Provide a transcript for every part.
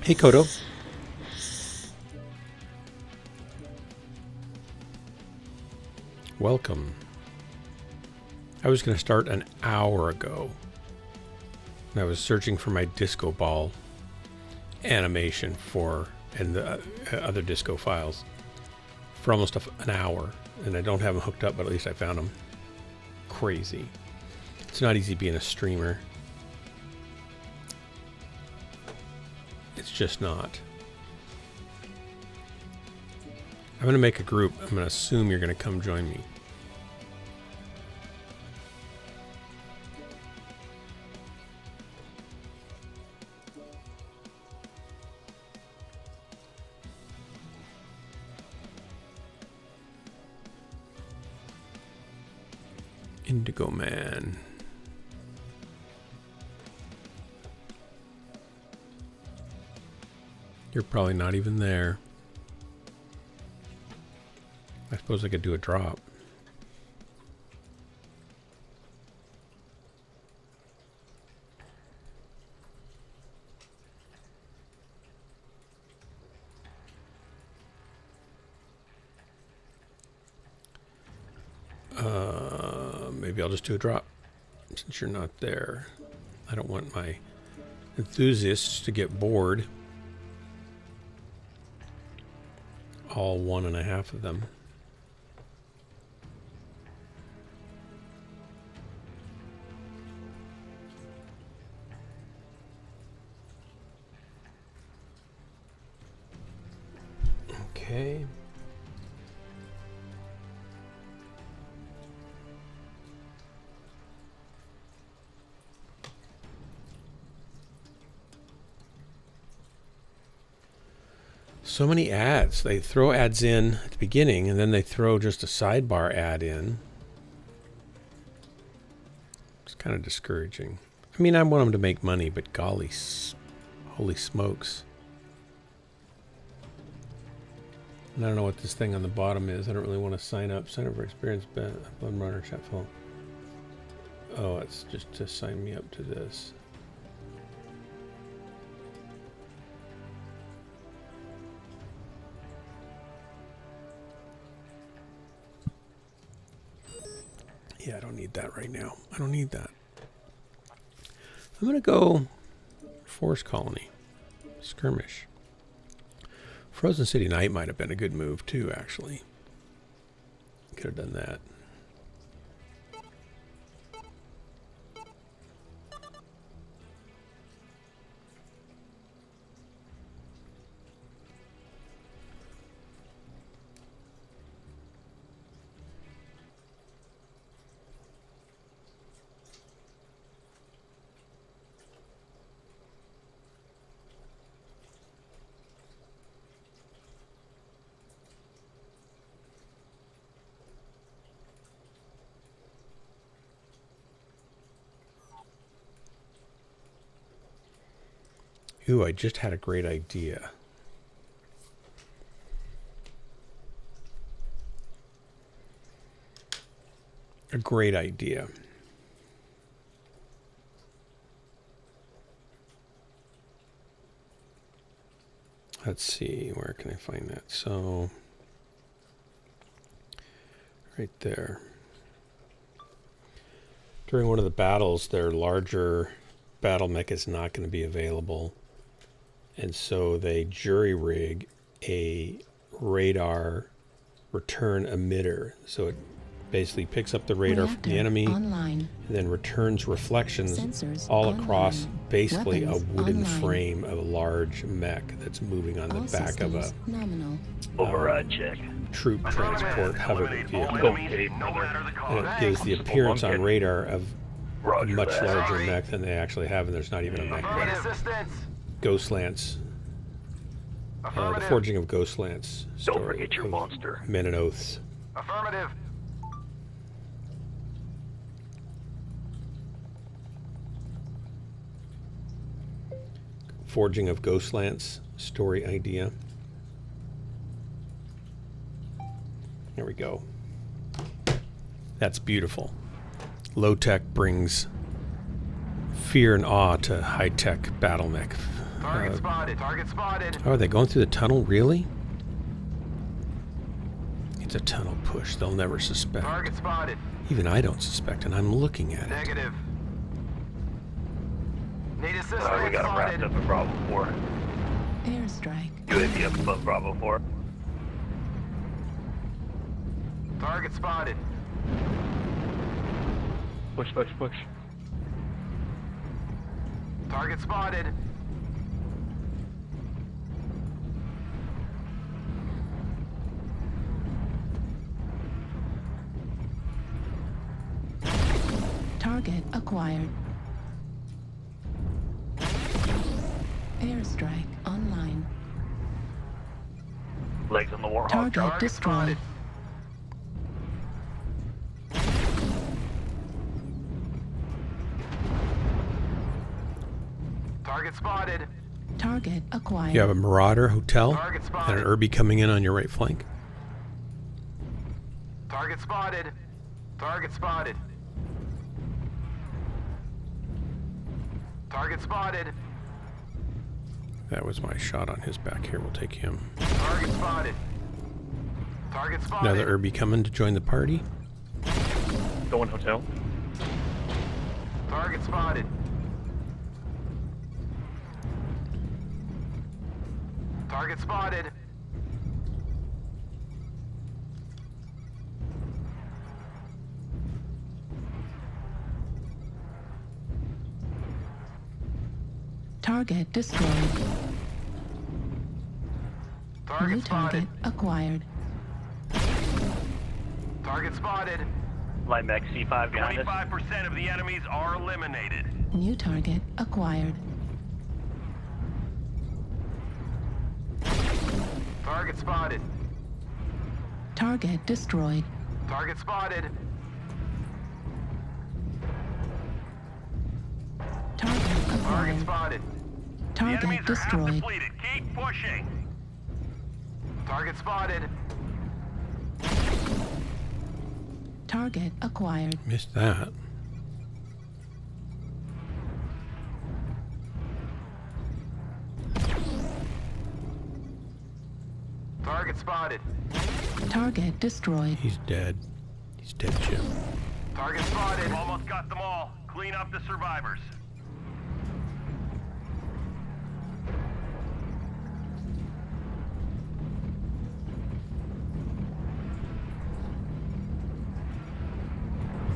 Hey, Kodo. Welcome. I was going to start an hour ago. And I was searching for my disco ball animation and the other disco files for almost an hour. And I don't have them hooked up, but at least I found them. Crazy. It's not easy being a streamer. It's just not. I'm going to make a group. I'm going to assume you're going to come join me. Indigo Man. You're probably not even there. I suppose I could do a drop. Maybe I'll just do a drop since you're not there. I don't want my enthusiasts to get bored. All 1.5 of them. Okay. So many ads. They throw ads in at the beginning and then they throw just a sidebar ad in. It's kind of discouraging. I mean, I want them to make money, but golly, holy smokes. And I don't know what this thing on the bottom is. I don't really want to sign up. Sign up for experience Marauder chat phone. Oh, it's just to sign me up to this. Yeah, I don't need that right now. I don't need that. I'm going to go Forest Colony. Skirmish. Frozen City Night might have been a good move too, actually. Could have done that. Ooh, I just had a great idea. A great idea. Let's see, where can I find that? So, right there. During one of the battles, their larger battle mech is not going to be available. And so they jury-rig a radar return emitter. So it basically picks up the radar from the enemy and then returns reflections Sensors all across basically a wooden frame of a large mech that's moving on the back of a override check. Troop transport hover vehicle. And it gives the appearance on radar of a much larger mech than they actually have, and there's not even a mech there. Ghostlance. The Forging of Ghostlance. Don't forget your monster. Men and Oaths. Affirmative. Forging of Ghostlance story idea. There we go. That's beautiful. Low tech brings fear and awe to high tech battle mech Target spotted. Target spotted. Oh, are they going through the tunnel? Really? It's a tunnel push. They'll never suspect. Target spotted. Even I don't suspect, and I'm looking at it. Negative. Need assistance. We got him wrapped up in Bravo 4. Airstrike. UAV up above Bravo 4. Target spotted. Push, push, push. Target spotted. Target acquired. Airstrike online. Legs on the Warhawk. Target destroyed. Target spotted. Target acquired. You have a Marauder hotel Target and spotted. an Irby coming in on your right flank. Target spotted. Target spotted. Target spotted. That was my shot on his back here. We'll take him. Target spotted. Target spotted. Another Irby coming to join the party. Going hotel. Target spotted. Target spotted. Target destroyed. Target New spotted. target acquired. Target spotted. Light Mech C5 behind us. 25% of the enemies are eliminated. New target acquired. Target spotted. Target destroyed. Target spotted. Target Target acquired. spotted. Target destroyed. depleted. Keep pushing. Target spotted. Target acquired. Missed that. Target spotted. Target destroyed. He's dead. He's dead, Jim. Target spotted. Almost got them all. Clean up the survivors.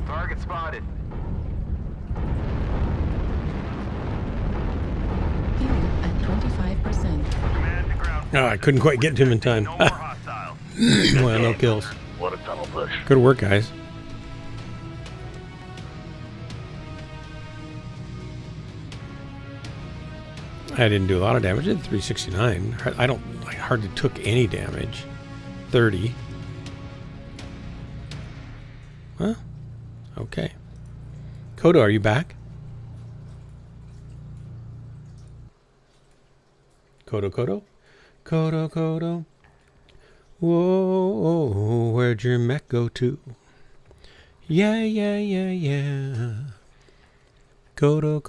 Target spotted. Fuel at 25%. Command to ground. Oh, I couldn't quite get to him in time. No more hostiles. Well, no kills. What a tunnel push. Good work, guys. I didn't do a lot of damage. I did 369. I hardly took any damage. 30. Huh? Okay. Kodo, are you back? Kodo? Kodo. Whoa, where'd your mech go to? Yeah. Kodo,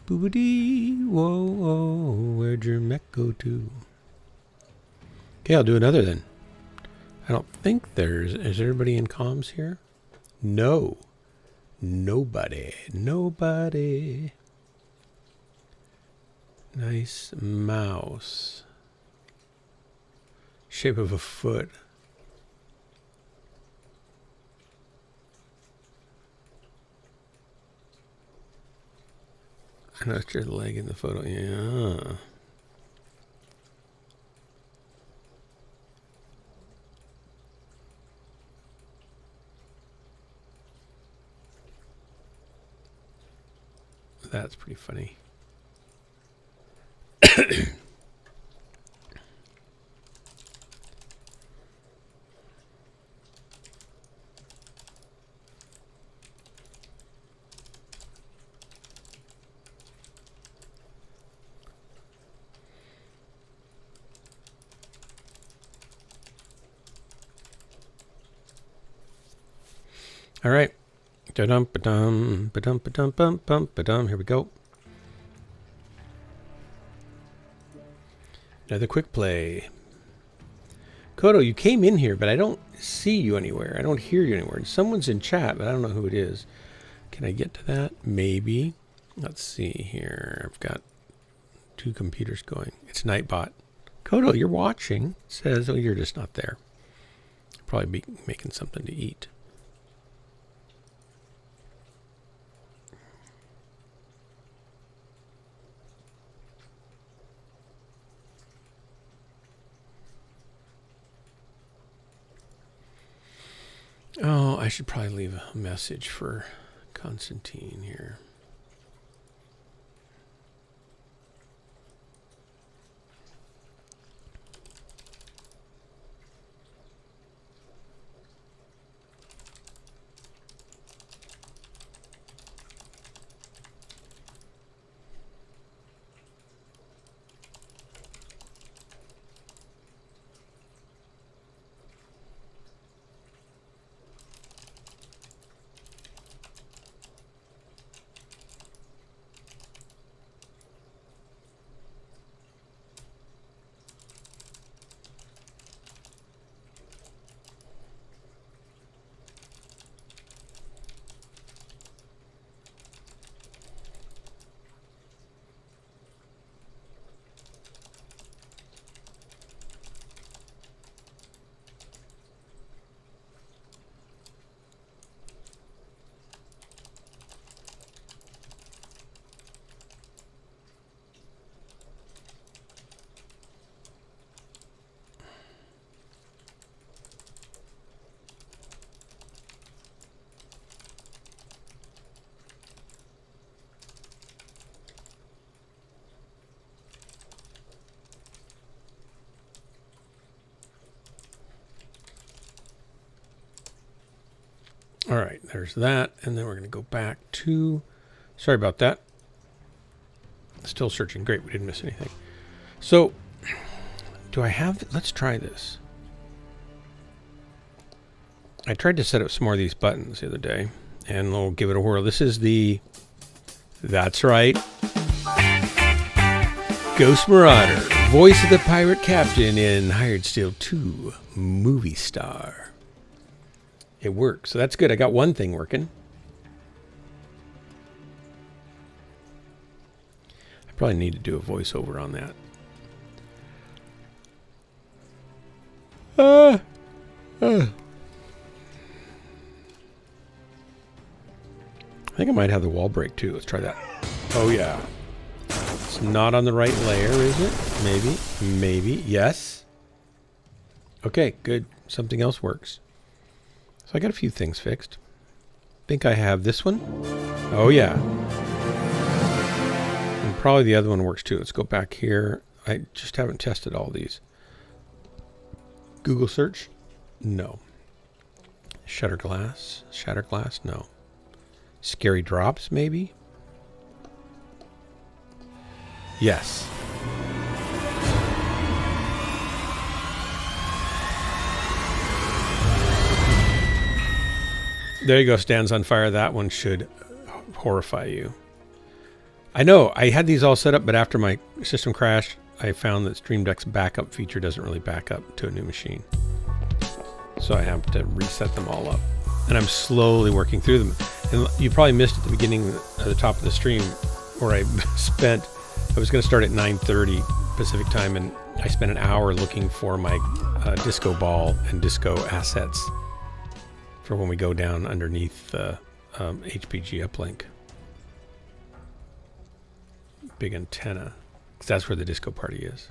boobity, whoa, where'd your mech go to? Okay, I'll do another then. I don't think is everybody in comms here? No. Nobody. Nice mouse. Shape of a foot. I noticed your leg in the photo. Yeah. That's pretty funny. All right. Here we go. Another quick play. Kodo, you came in here, but I don't see you anywhere. I don't hear you anywhere. Someone's in chat, but I don't know who it is. Can I get to that? Maybe. Let's see here. I've got 2 computers going. It's Nightbot. Kodo, you're watching. It says, oh, you're just not there. Probably be making something to eat. Oh, I should probably leave a message for Constantine here. All right, there's that. And then we're going to go back to, sorry about that. Still searching. Great, we didn't miss anything. So, do I have, let's try this. I tried to set up some more of these buttons the other day, and we'll give it a whirl. This is the, that's right, Ghost Marauder, voice of the pirate captain in Hired Steel 2 movie star. It works, so that's good. I got one thing working. I probably need to do a voiceover on that. I think I might have the wall break too. Let's try that. Oh yeah. It's not on the right layer, is it? Maybe. Maybe. Yes. Okay, good. Something else works. So I got a few things fixed. Think I have this one. Oh yeah. And probably the other one works too. Let's go back here. I just haven't tested all these. Google search? No. Shutter glass? Shatter glass? No. Scary drops, maybe? Yes. There you go, stands on fire. That one should horrify you. I know, I had these all set up, but after my system crashed, I found that Stream Deck's backup feature doesn't really back up to a new machine. So I have to reset them all up. And I'm slowly working through them. And you probably missed at the beginning, at the top of the stream, where I was going to start at 9:30 Pacific time, and I spent an hour looking for my disco ball and disco assets for when we go down underneath the HPG uplink. Big antenna, because that's where the disco party is.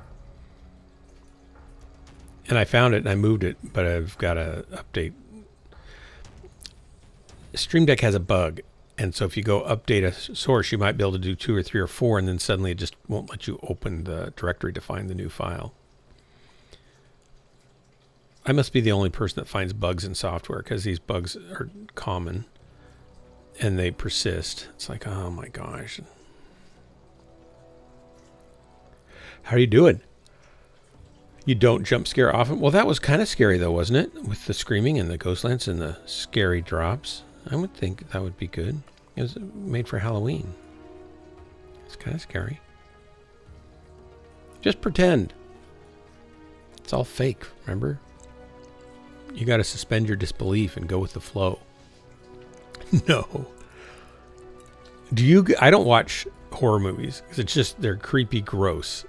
And I found it and I moved it, but I've got to update. Stream Deck has a bug, and so if you go update a source, you might be able to do 2 or 3 or 4, and then suddenly it just won't let you open the directory to find the new file. I must be the only person that finds bugs in software, because these bugs are common and they persist. It's like, oh my gosh. How are you doing? You don't jump scare often? Well, that was kind of scary though, wasn't it? With the screaming and the ghost lance and the scary drops. I would think that would be good. It was made for Halloween. It's kind of scary. Just pretend. It's all fake, remember? You got to suspend your disbelief and go with the flow. No. I don't watch horror movies because it's just, they're creepy, gross.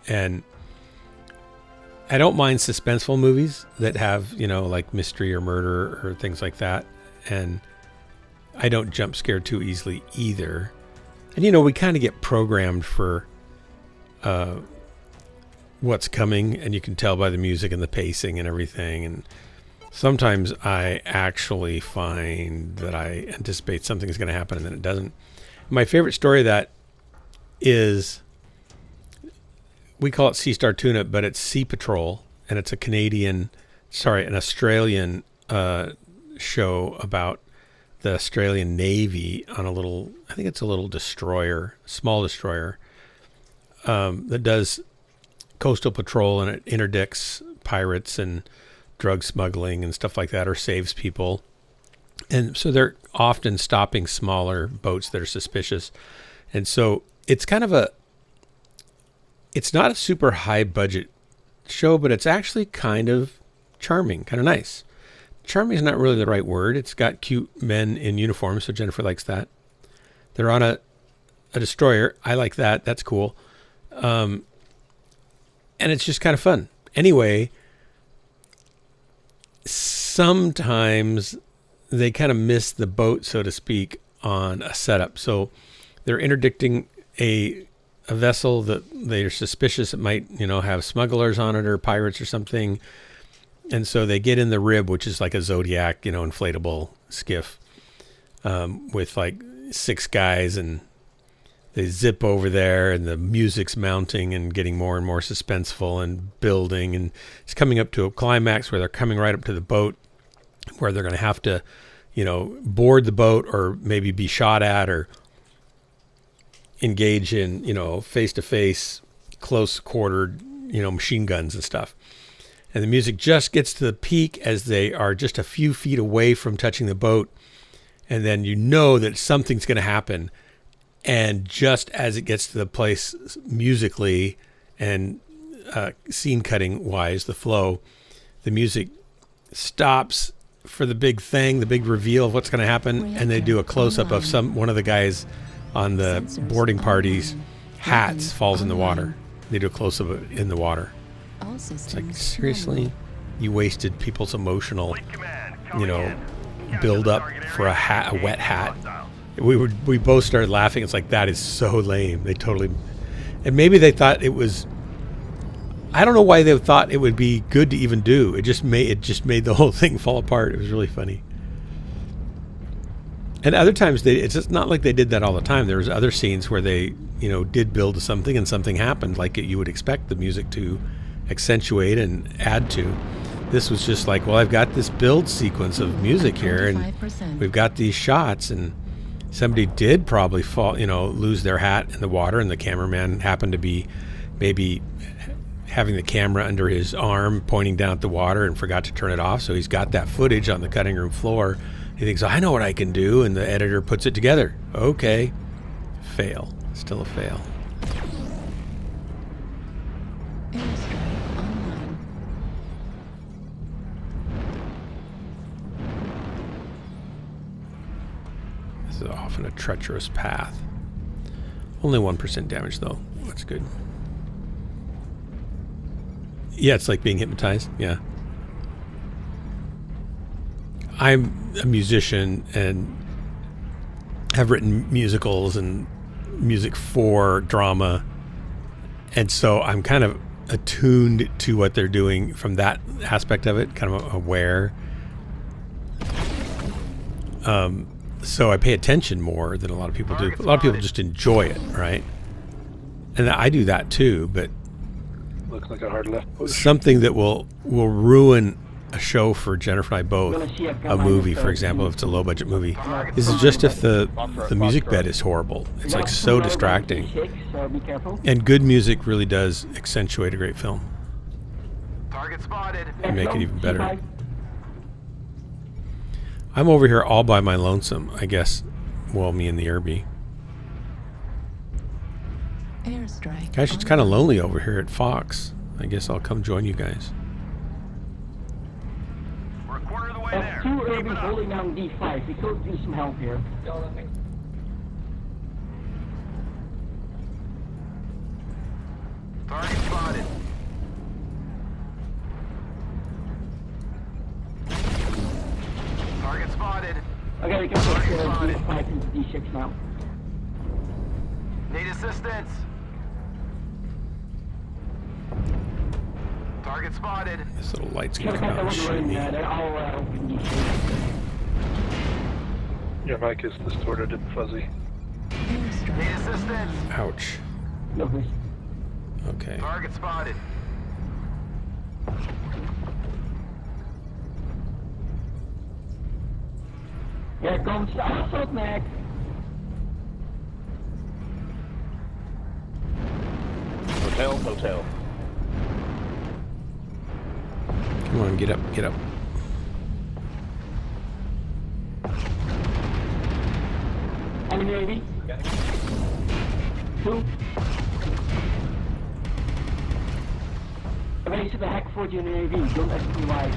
And I don't mind suspenseful movies that have, like mystery or murder or things like that. And I don't jump scare too easily either. And, we kind of get programmed for what's coming, and you can tell by the music and the pacing and everything. And sometimes I actually find that I anticipate something's going to happen and then it doesn't. My favorite story of that is, we call it Sea Star Tuna, but it's Sea Patrol, and it's an Australian show about the Australian Navy on I think it's a little destroyer, small destroyer, that does coastal patrol, and it interdicts pirates and drug smuggling and stuff like that, or saves people. And so they're often stopping smaller boats that are suspicious. And so it's it's not a super high budget show, but it's actually kind of charming, kind of nice. Charming is not really the right word. It's got cute men in uniform, so Jennifer likes that. They're on a destroyer. I like that. That's cool. And it's just kind of fun. Anyway, sometimes they kind of miss the boat, so to speak, on a setup. So they're interdicting a vessel that they are suspicious it might, have smugglers on it or pirates or something. And so they get in the rib, which is like a Zodiac, inflatable skiff, with like 6 guys, and they zip over there, and the music's mounting and getting more and more suspenseful and building. And it's coming up to a climax where they're coming right up to the boat, where they're going to have to, board the boat, or maybe be shot at, or engage in, face-to-face, close-quartered, machine guns and stuff. And the music just gets to the peak as they are just a few feet away from touching the boat. And then that something's going to happen. And just as it gets to the place musically and scene cutting wise, the flow, the music stops for the big thing, the big reveal of what's going to happen. And they do a close-up of one of the guys on the boarding party's hats falls in the water. They do a close-up of it in the water. It's like, seriously? You wasted people's emotional, build up for a wet hat. We both started laughing. It's like, that is so lame. They totally, and maybe they thought it was, I don't know why they thought it would be good to even do. It just made the whole thing fall apart. It was really funny. And other times it's just not like they did that all the time. There was other scenes where they, did build to something and something happened, like you would expect the music to accentuate and add to. This was just like, well, I've got this build sequence of music here, and we've got these shots, and somebody did probably fall, lose their hat in the water, and the cameraman happened to be maybe having the camera under his arm pointing down at the water and forgot to turn it off. So he's got that footage on the cutting room floor. He thinks, I know what I can do, and the editor puts it together. Okay. Fail. Still a fail. This is often a treacherous path. Only 1% damage, though. That's good. Yeah, it's like being hypnotized. Yeah. I'm a musician and have written musicals and music for drama. And so I'm kind of attuned to what they're doing from that aspect of it, kind of aware. So I pay attention more than a lot of people do. A lot of people just enjoy it, right? And I do that too, but looks like a hard left push. Something that will ruin a show for Jennifer and I both, a movie, for example, if it's a low-budget movie, is just if the music bed is horrible. It's like so distracting. And good music really does accentuate a great film Target spotted. and make it even better. I'm over here all by my lonesome, I guess. Well, me and the Irby. Airstrike. Gosh, it's kind of lonely over here at Fox. I guess I'll come join you guys. We're a quarter of the way there. Two Keep it Irving up. holding down D5. We could use some help here. Target spotted. Target spotted. Okay, we can put D5 into D6 now. Need assistance. Target spotted. This little light's Should gonna have come got out the and one shoot me. they're all open D6. Your mic is distorted and fuzzy. Need Airstrike assistance. online. Ouch. Lovely. Okay. Target spotted. Here comes the assault mech. Hotel, hotel. Come on, get up, get up. Enemy Navy. 2. Race to the hack for the Navy. Don't ask me why.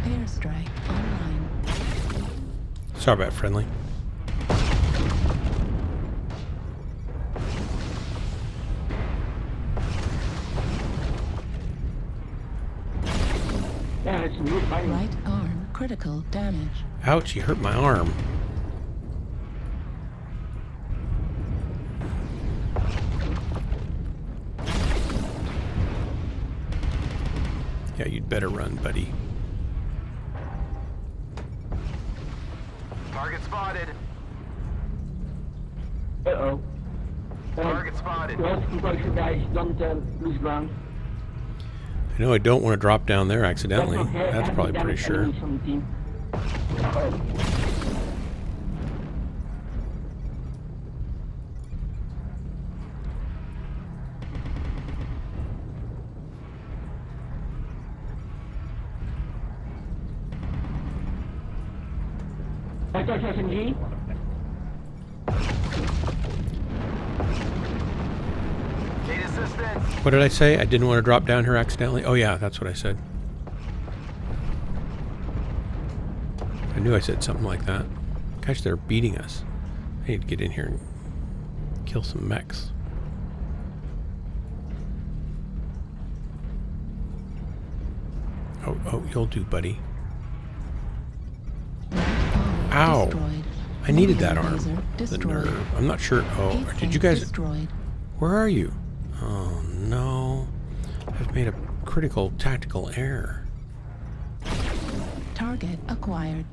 Airstrike online. Sorry about friendly. Yeah, it's some good fighting. Right arm critical damage. Ouch, you hurt my arm. Yeah, you'd better run, buddy. Target spotted. Uh-oh. Target spotted. You have to compose your guys. Don't lose ground. I know I don't want to drop down there accidentally. okay. That's probably pretty sure. Enemies from the team. Uh-oh. SMG. Need assistance. What did I say? I didn't want to drop down here accidentally? Oh yeah, that's what I said. I knew I said something like that. Gosh, they're beating us. I need to get in here and kill some mechs. Oh, you'll do, buddy. Ow. Destroyed. I needed that Laser arm. The destroyed. nerve. I'm not sure. Oh, Eighth did you tank guys... destroyed. Where are you? Oh, no. I've made a critical tactical error. Target acquired.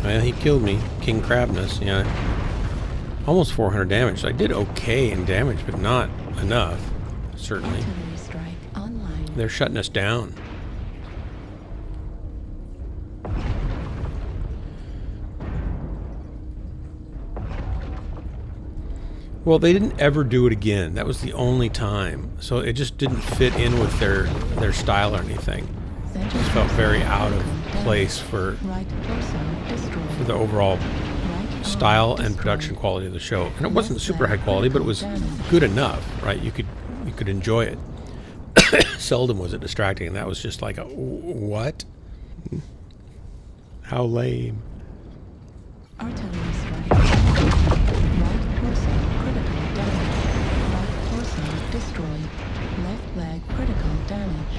Well, he killed me. King Crabness, yeah. Almost 400 damage. So I did okay in damage, but not enough, certainly. Artillery strike online. They're shutting us down. Well, they didn't ever do it again. That was the only time. So it just didn't fit in with their style or anything. It just felt very out of place for Right torso destroyed. the overall Right arm style and destroyed. production quality of the show. And it wasn't super high quality, but it was good enough, right? You could enjoy it. Seldom was it distracting, and that was just like a what? How lame. Artillery strike. Right torso critical damage. Right torso destroyed. Left leg critical damage.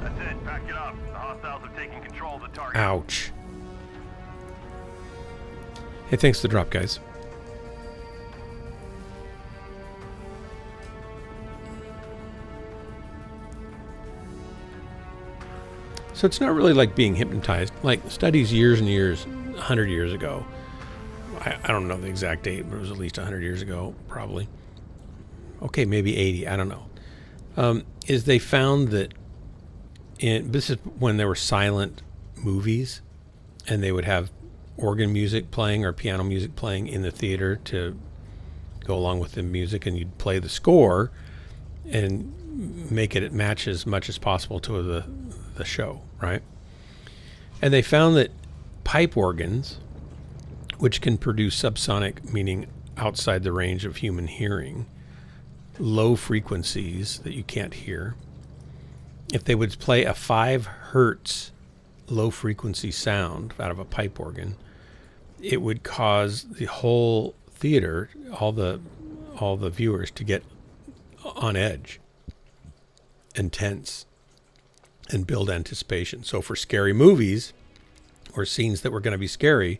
That's it. Pack it up. The hostiles have taken control of the target. Ouch. Hey, thanks for the drop, guys. So it's not really like being hypnotized. Like studies years and years, 100 years ago. I don't know the exact date, but it was at least 100 years ago, probably. Okay, maybe 80, I don't know. Is they found that this is when there were silent movies, and they would have organ music playing or piano music playing in the theater to go along with the music, and you'd play the score and make it match as much as possible to the show, right? And they found that pipe organs, which can produce subsonic, meaning outside the range of human hearing, low frequencies that you can't hear, if they would play a 5 hertz low frequency sound out of a pipe organ, it would cause the whole theater, all the viewers, to get on edge and tense and build anticipation. So for scary movies or scenes that were going to be scary,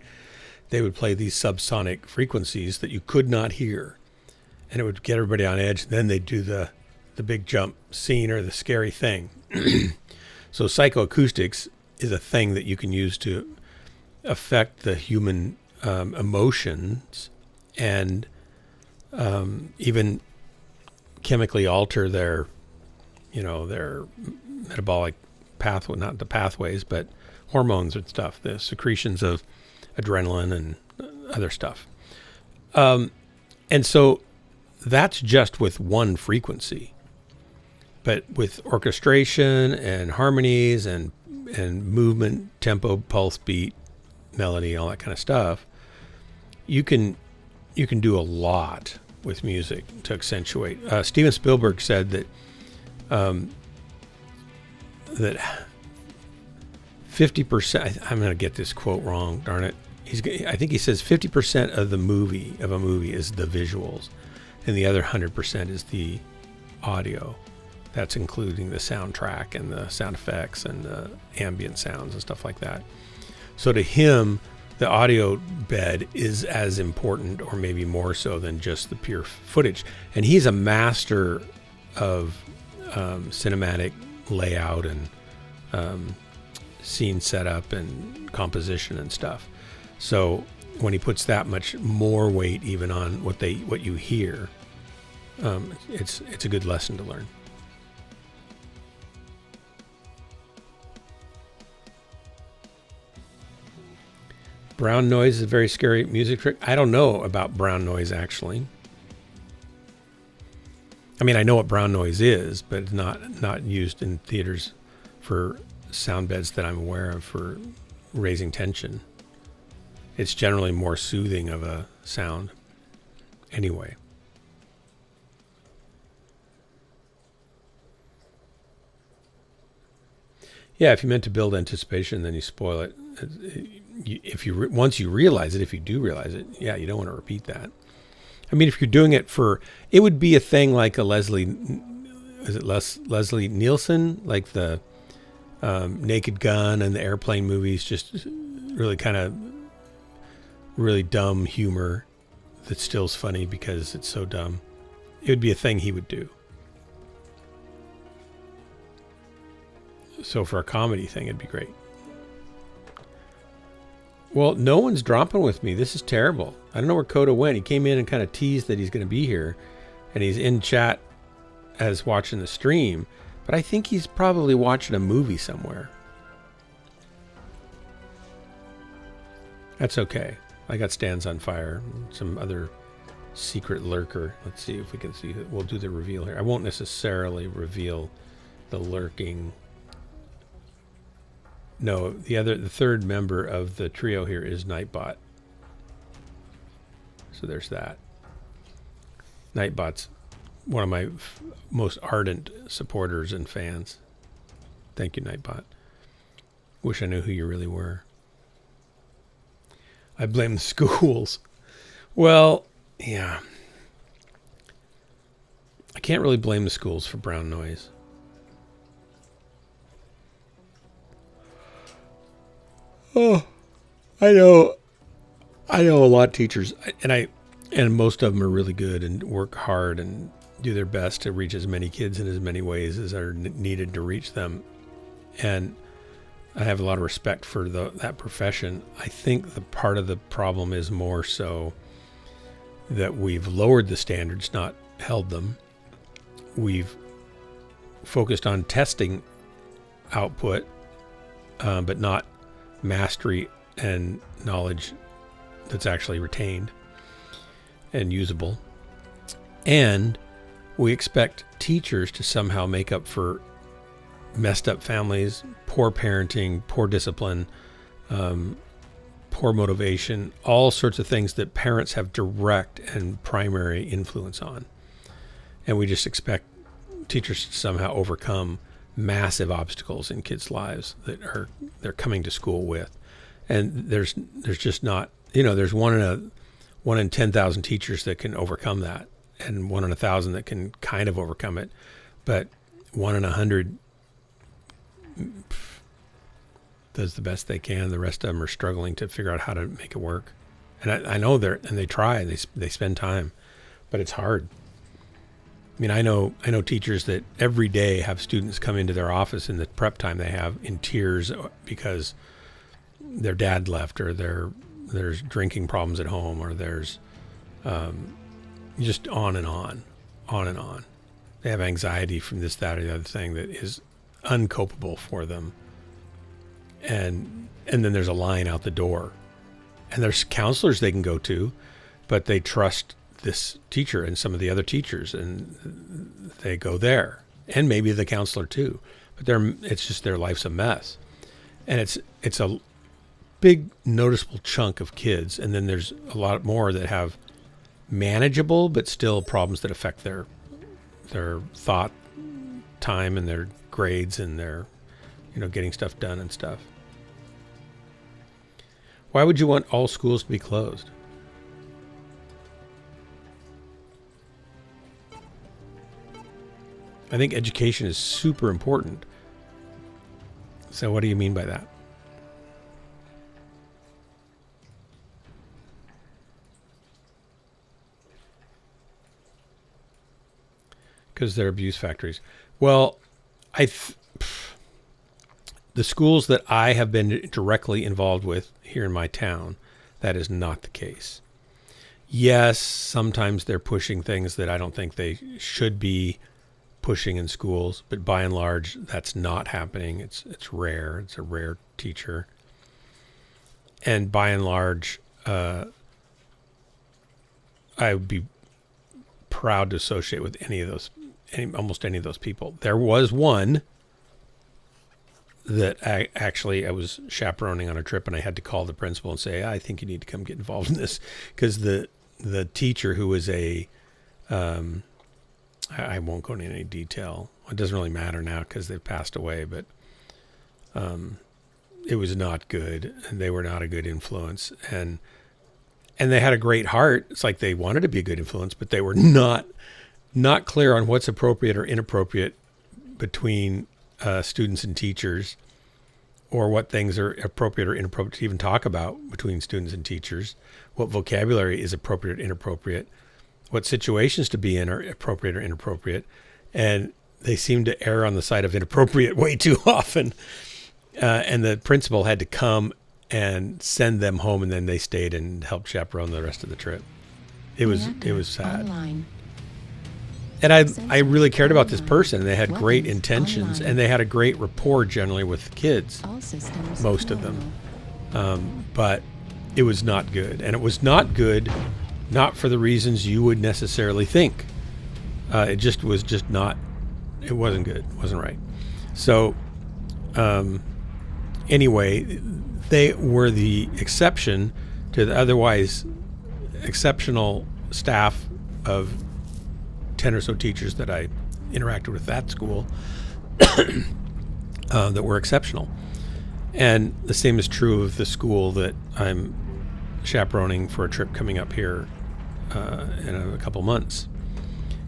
they would play these subsonic frequencies that you could not hear, and it would get everybody on edge. Then they'd do the big jump scene or the scary thing. So psychoacoustics is a thing that you can use to affect the human emotions and even chemically alter their metabolic pathway, not the pathways, but hormones and stuff, the secretions of adrenaline and other stuff. And so that's just with one frequency. But with orchestration and harmonies and movement, tempo, pulse, beat, melody, all that kind of stuff, you can do a lot with music to accentuate. Steven Spielberg said that that 50%. I'm going to get this quote wrong. Darn it. I think he says 50% of a movie is the visuals, and the other 100% is the audio. That's including the soundtrack and the sound effects and the ambient sounds and stuff like that. So to him, the audio bed is as important, or maybe more so, than just the pure footage. And he's a master of cinematic layout and scene setup and composition and stuff. So when he puts that much more weight even on what you hear, it's a good lesson to learn. Brown noise is a very scary music trick. I don't know about brown noise, actually. I mean, I know what brown noise is, but it's not used in theaters for sound beds that I'm aware of for raising tension. It's generally more soothing of a sound anyway. Yeah, if you meant to build anticipation, then you spoil it. Once you realize it, if you do realize it, yeah, you don't want to repeat that. I mean, if you're doing it it would be a thing like a Leslie Nielsen, like the Naked Gun and the Airplane movies, just really kind of really dumb humor that still's funny because it's so dumb. It would be a thing he would do. So for a comedy thing, it'd be great. Well, no one's dropping with me. This is terrible. I don't know where Coda went. He came in and kind of teased that he's going to be here, and he's in chat as watching the stream, but I think he's probably watching a movie somewhere. That's okay. I got Stands on Fire, some other secret lurker. Let's see if we can see. We'll do the reveal here. I won't necessarily reveal the lurking. No, the third member of the trio here is Nightbot. So there's that. Nightbot's one of my most ardent supporters and fans. Thank you, Nightbot. Wish I knew who you really were. I blame the schools. Well, yeah. I can't really blame the schools for brown noise. Oh, I know a lot of teachers, and most of them are really good and work hard and do their best to reach as many kids in as many ways as are needed to reach them. And I have a lot of respect for that profession. I think the part of the problem is more so that we've lowered the standards, not held them. We've focused on testing output, but not mastery and knowledge that's actually retained and usable. And we expect teachers to somehow make up for messed up families, poor parenting, poor discipline, poor motivation, all sorts of things that parents have direct and primary influence on. And we just expect teachers to somehow overcome massive obstacles in kids' lives that they're coming to school with. And there's just not, there's one in 10,000 teachers that can overcome that, and 1 in 1,000 that can kind of overcome it, but 1 in 100 does the best they can. The rest of them are struggling to figure out how to make it work. And I know they try, they spend time, but it's hard. I mean, I know teachers that every day have students come into their office in the prep time they have in tears because their dad left, or there's drinking problems at home, or there's just on and on. They have anxiety from this, that, or the other thing that is uncopable for them. And then there's a line out the door. And there's counselors they can go to, but they trust this teacher and some of the other teachers, and they go there, and maybe the counselor too. But it's just their life's a mess, and it's a big noticeable chunk of kids. And then there's a lot more that have manageable but still problems that affect their thought time and their grades and their getting stuff done and stuff. Why would you want all schools to be closed? I think education is super important. So what do you mean by that? Because they're abuse factories. Well, the schools that I have been directly involved with here in my town, that is not the case. Yes, sometimes they're pushing things that I don't think they should be pushing in schools, but by and large, that's not happening. It's rare. It's a rare teacher. And by and large, I would be proud to associate with almost any of those people. There was one that I was chaperoning on a trip, and I had to call the principal and say, I think you need to come get involved in this, because the teacher, who was I won't go into any detail. It doesn't really matter now because they've passed away, but it was not good, and they were not a good influence. And they had a great heart. It's like they wanted to be a good influence, but they were not clear on what's appropriate or inappropriate between students and teachers, or what things are appropriate or inappropriate to even talk about between students and teachers, what vocabulary is appropriate or inappropriate, what situations to be in are appropriate or inappropriate. And they seem to err on the side of inappropriate way too often. And the principal had to come and send them home, and then they stayed and helped chaperone the rest of the trip. It was sad. Online. And I really cared about this person. They had great intentions, and they had a great rapport generally with the kids, All systems most of normal. them. But it was not good. And it was not good, not for the reasons you would necessarily think. It wasn't good. It wasn't right. So anyway, they were the exception to the otherwise exceptional staff of 10 or so teachers that I interacted with at school that were exceptional. And the same is true of the school that I'm chaperoning for a trip coming up here in a couple months.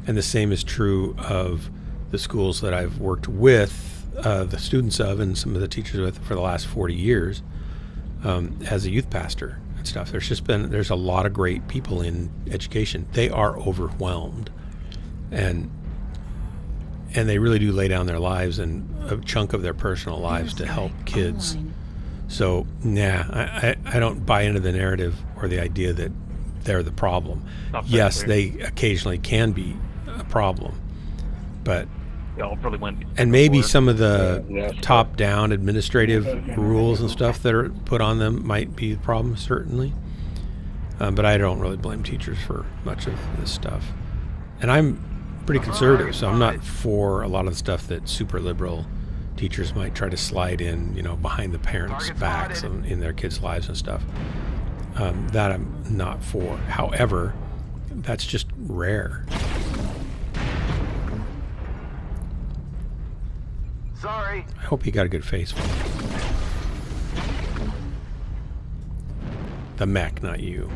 And the same is true of the schools that I've worked with the students of and some of the teachers with for the last 40 years as a youth pastor and stuff. There's a lot of great people in education. They are overwhelmed, and they really do lay down their lives and a chunk of their personal lives to help kids. Online. So, I don't buy into the narrative or the idea that they're the problem. Not very Yes, clear. they occasionally can be a problem, but Y'all probably went. And maybe before. some of the Yeah, top-down administrative rules and stuff that are put on them might be the problem, certainly. But I don't really blame teachers for much of this stuff. And I'm pretty conservative, so I'm not for a lot of the stuff that super liberal teachers might try to slide in, behind the parents' backs in their kids' lives and stuff. That I'm not for. However, that's just rare. Sorry. I hope he got a good face for it. The mech, not you.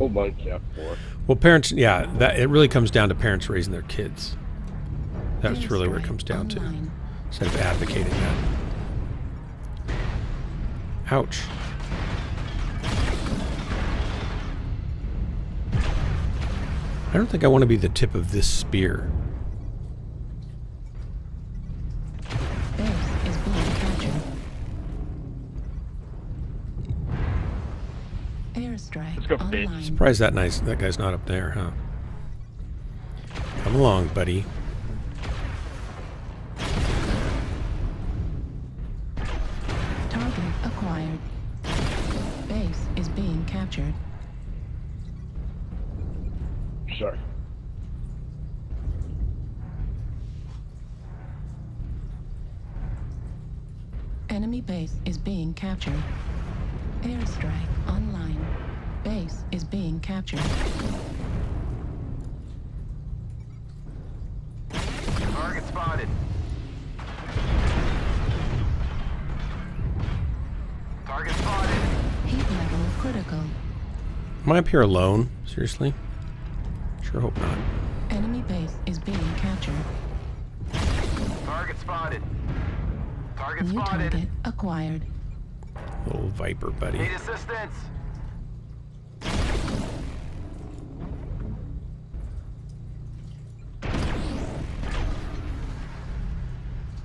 Oh my cap 4. Well, parents, that it really comes down to parents raising their kids. That's really where it comes down to, instead of advocating that. Ouch. I don't think I want to be the tip of this spear. Base is being captured. Airstrike Let's go for base. online. Surprised that guy's not up there, huh? Come along, buddy. Target acquired. Base is being captured. Sorry. Enemy base is being captured. Airstrike online. Base is being captured. Target spotted. Target spotted. Heat level critical. Am I up here alone? Seriously? Sure hope not. Enemy base is being captured. Target spotted. Target New spotted. target acquired. Little Viper buddy. Need assistance.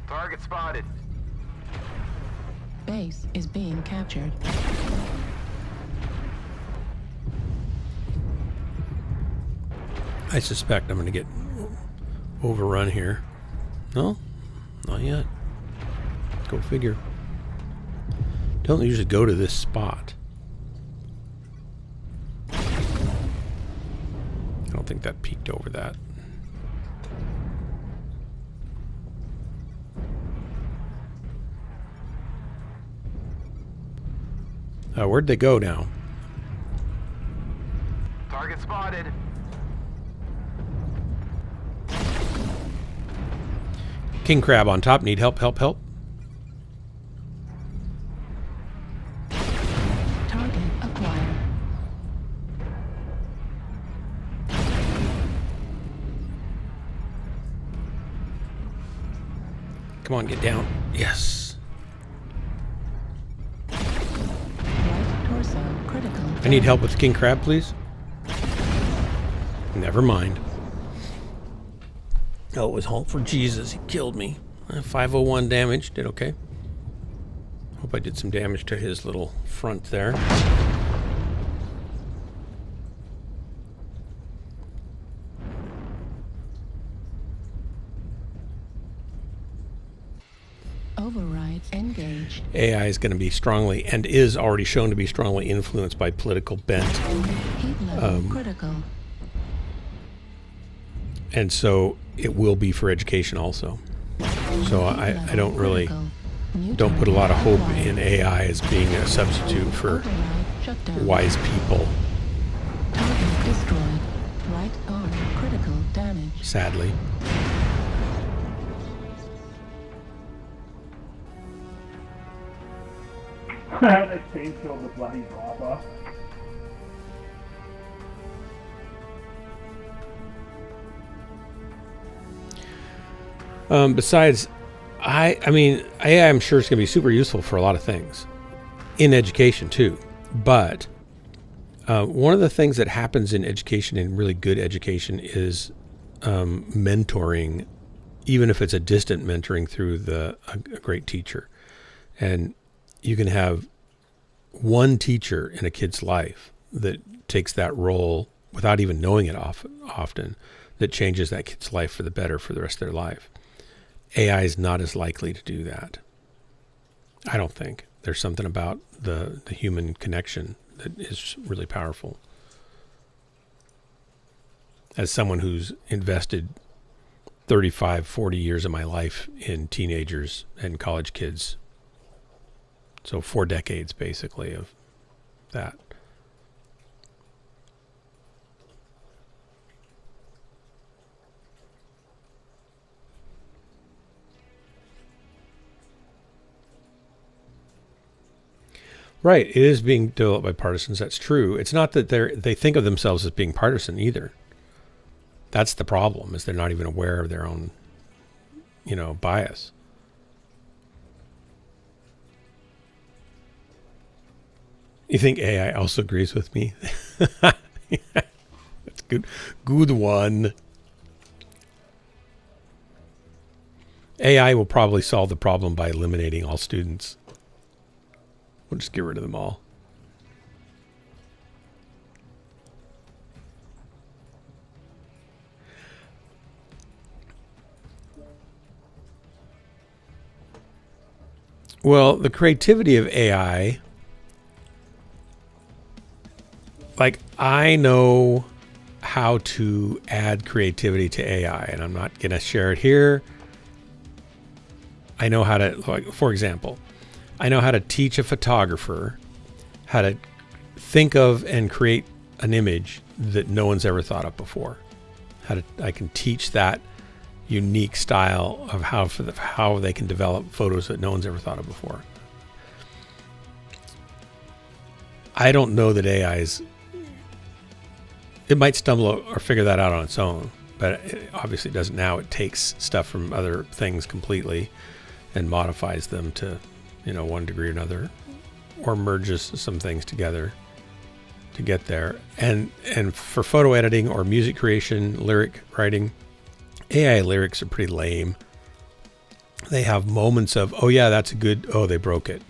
Target spotted. Base is being captured. I suspect I'm going to get overrun here. No? Not yet. Go figure. Don't usually go to this spot. I don't think that peeked over that. Where'd they go now? Target spotted. King Crab on top. Need help, help, help. Target acquired. Come on, get down. Yes. Right torso critical. I need help with the King Crab, please. Never mind. Oh, it was Halt for Jesus. He killed me. 501 damage. Did okay. Hope I did some damage to his little front there. Override engaged. AI is going to be strongly, and is already shown to be strongly influenced by political bent. Heat level critical. And so it will be for education also. So I don't really, don't put a lot of hope in AI as being a substitute for Override shutdown. wise people, Target destroyed. Right arm critical damage. sadly. That chain killed the bloody lava. Besides, I mean, AI, I'm sure it's going to be super useful for a lot of things in education too. But one of the things that happens in education, in really good education, is mentoring, even if it's a distant mentoring through a great teacher. And you can have one teacher in a kid's life that takes that role without even knowing it often, that changes that kid's life for the better for the rest of their life. AI is not as likely to do that. I don't think. There's something about the human connection that is really powerful. As someone who's invested 35, 40 years of my life in teenagers and college kids, so 4 decades basically of that. Right, it is being developed by partisans. That's true. It's not that they think of themselves as being partisan either. That's the problem, is they're not even aware of their own, bias. You think AI also agrees with me? That's good. Good one. AI will probably solve the problem by eliminating all students. We'll just get rid of them all. Well, the creativity of AI, like, I know how to add creativity to AI, and I'm not going to share it here. I know how to, like, for example, I know how to teach a photographer how to think of and create an image that no one's ever thought of before. I can teach that unique style of how they can develop photos that no one's ever thought of before. I don't know that it might stumble or figure that out on its own, but it obviously doesn't now. It takes stuff from other things completely and modifies them to, one degree or another, or merges some things together to get there. And for photo editing or music creation, lyric writing, AI lyrics are pretty lame. They have moments of, oh yeah, that's a good, oh, they broke it.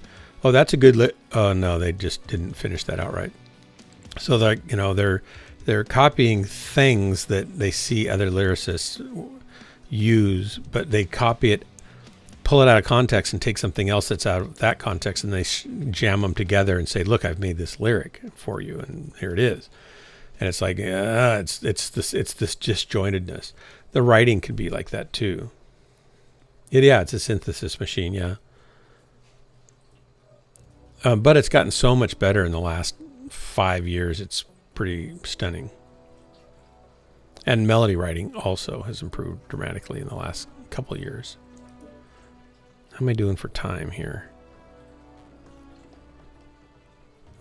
Oh, that's a good, oh no, they just didn't finish that out right. So they're copying things that they see other lyricists use, but they copy it, pull it out of context and take something else that's out of that context, and they jam them together and say, look, I've made this lyric for you, and here it is. And it's like, it's this disjointedness. The writing could be like that too. It's a synthesis machine, yeah. But it's gotten so much better in the last 5 years. It's pretty stunning. And melody writing also has improved dramatically in the last couple of years. How am I doing for time here?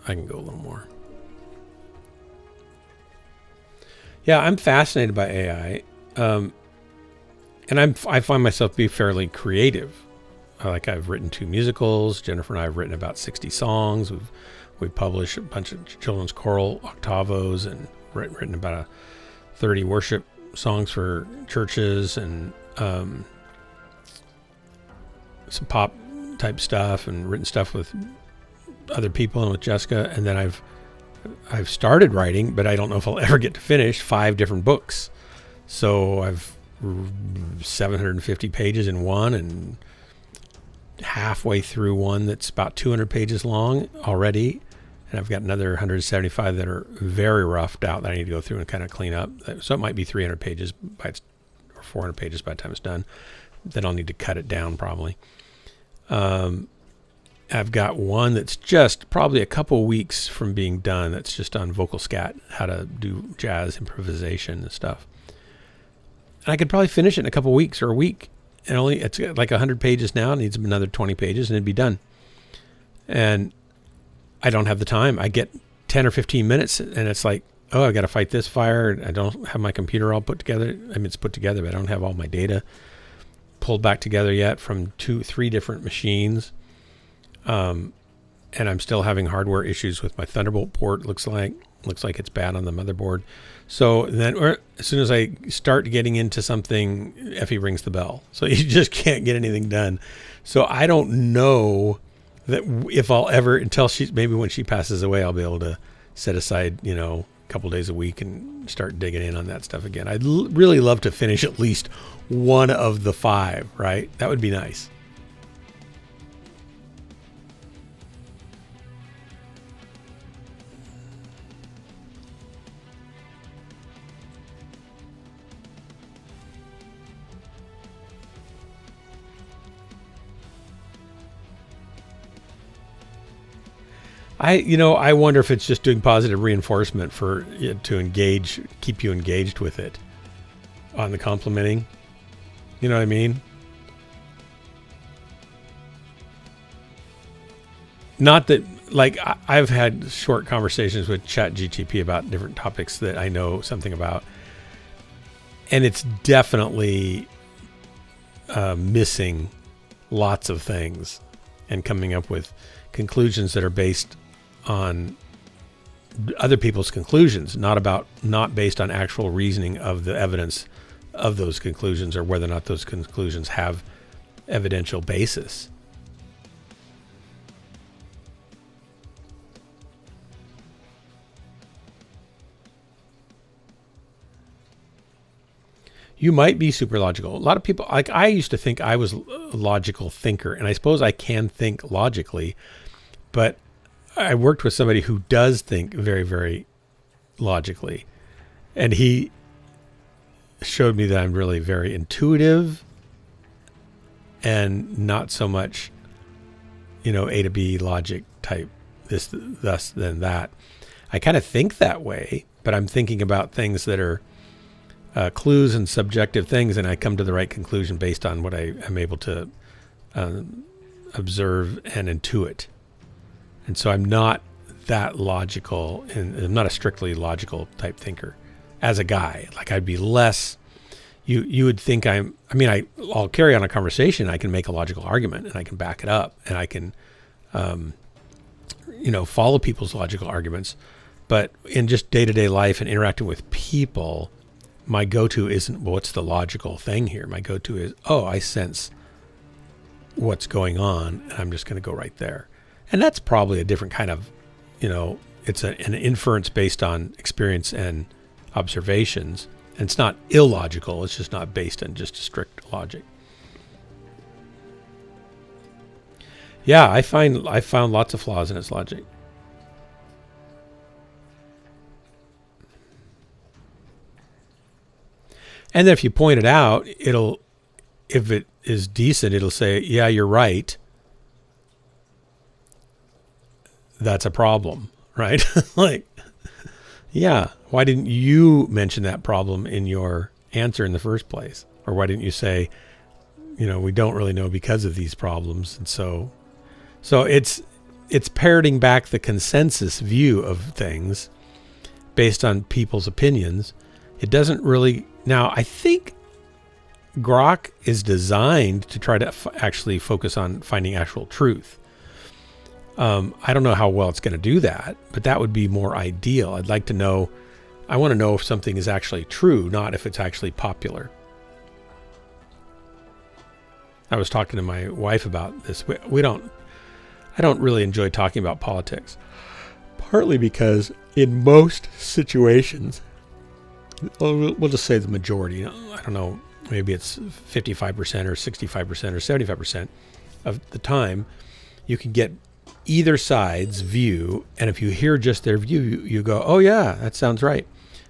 I can go a little more. Yeah, I'm fascinated by AI. And I find myself be fairly creative. I've written 2 musicals. Jennifer and I have written about 60 songs. We've published a bunch of children's choral octavos and written about 30 worship songs for churches and some pop type stuff, and written stuff with other people and with Jessica. And then I've started writing, but I don't know if I'll ever get to finish 5 different books. So I've 750 pages in one, and halfway through one that's about 200 pages long already. And I've got another 175 that are very roughed out that I need to go through and kind of clean up. So it might be 300 pages or 400 pages by the time it's done. Then I'll need to cut it down probably. I've got one that's just probably a couple weeks from being done. That's just on vocal scat, how to do jazz improvisation and stuff. And I could probably finish it in a couple weeks or a week. And it's like 100 pages now. It needs another 20 pages and it'd be done. And I don't have the time. I get 10 or 15 minutes and it's like, oh, I got to fight this fire. I don't have my computer all put together. I mean, it's put together, but I don't have all my data pulled back together yet from 2-3 different machines. And I'm still having hardware issues with my Thunderbolt port. Looks like it's bad on the motherboard. So then, or as soon as I start getting into something, Effie rings the bell. So you just can't get anything done. So I don't know that if I'll ever, until maybe when she passes away, I'll be able to set aside, a couple days a week and start digging in on that stuff again. I'd really love to finish at least one of the 5, right? That would be nice. I wonder if it's just doing positive reinforcement for it to engage, keep you engaged with it on the complimenting. You know what I mean? Not that, like, I've had short conversations with ChatGTP about different topics that I know something about, and it's definitely missing lots of things and coming up with conclusions that are based on other people's conclusions, not based on actual reasoning of the evidence of those conclusions or whether or not those conclusions have evidential basis. You might be super logical. A lot of people, like I used to think I was a logical thinker, and I suppose I can think logically, but I worked with somebody who does think very, very logically, and he showed me that I'm really very intuitive and not so much, A to B logic type, this, thus, then that. I kind of think that way, but I'm thinking about things that are clues and subjective things, and I come to the right conclusion based on what I am able to observe and intuit. And so I'm not that logical, and I'm not a strictly logical type thinker as a guy. Like I'd be less, you would think I'll carry on a conversation. I can make a logical argument and I can back it up and I can, follow people's logical arguments. But in just day-to-day life and interacting with people, my go-to isn't, well, what's the logical thing here? My go-to is, I sense what's going on and I'm just going to go right there. And that's probably a different kind of, it's an inference based on experience and observations. And it's not illogical. It's just not based on just strict logic. Yeah, I found lots of flaws in its logic. And then if you point it out, if it is decent, it'll say, yeah, you're right. That's a problem, right? Like, yeah, why didn't you mention that problem in your answer in the first place? Or why didn't you say, we don't really know because of these problems. And so it's parroting back the consensus view of things based on people's opinions. It doesn't really, now I think Grok is designed to try to actually focus on finding actual truth. I don't know how well it's going to do that, but that would be more ideal. I want to know if something is actually true, not if it's actually popular. I was talking to my wife about this. I don't really enjoy talking about politics, partly because in most situations, we'll just say the majority, I don't know, maybe it's 55% or 65% or 75% of the time, you can get either side's view, and if you hear just their view, you go, oh yeah, that sounds right.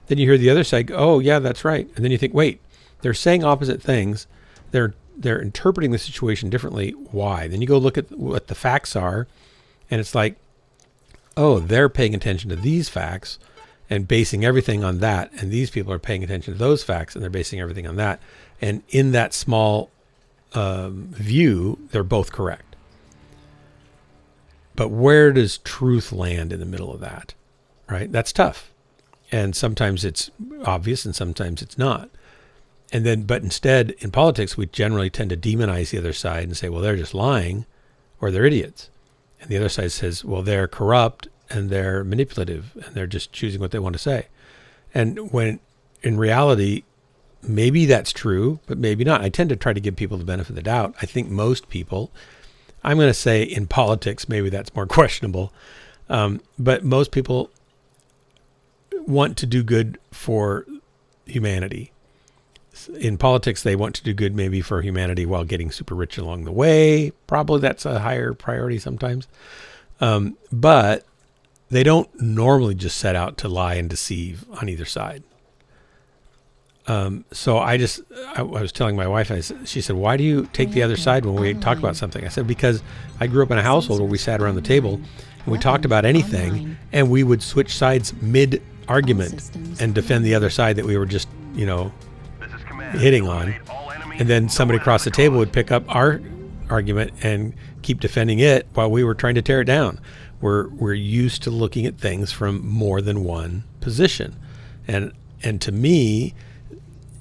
Then you hear the other side go, oh yeah, that's right. And then you think, wait, they're saying opposite things. They're interpreting the situation differently. Why? Then you go look at what the facts are, and it's like, oh, they're paying attention to these facts and basing everything on that, and these people are paying attention to those facts and they're basing everything on that. And in that small view, they're both correct. But where does truth land in the middle of that, right? That's tough. And sometimes it's obvious and sometimes it's not. But instead, in politics, we generally tend to demonize the other side and say, well, they're just lying or they're idiots. And the other side says, well, they're corrupt and they're manipulative and they're just choosing what they want to say. And when in reality, maybe that's true, but maybe not. I tend to try to give people the benefit of the doubt. I think most people, I'm going to say in politics, maybe that's more questionable. But most people want to do good for humanity. In politics, they want to do good maybe for humanity while getting super rich along the way. Probably that's a higher priority sometimes. But they don't normally just set out to lie and deceive on either side. So I was telling my wife, she said, why do you take the other side when we talk about something? I said, because I grew up in a household where we sat around the table and we talked about anything and we would switch sides mid-argument and defend the other side that we were just, hitting on. And then somebody across the table would pick up our argument and keep defending it while we were trying to tear it down. We're used to looking at things from more than one position. And to me,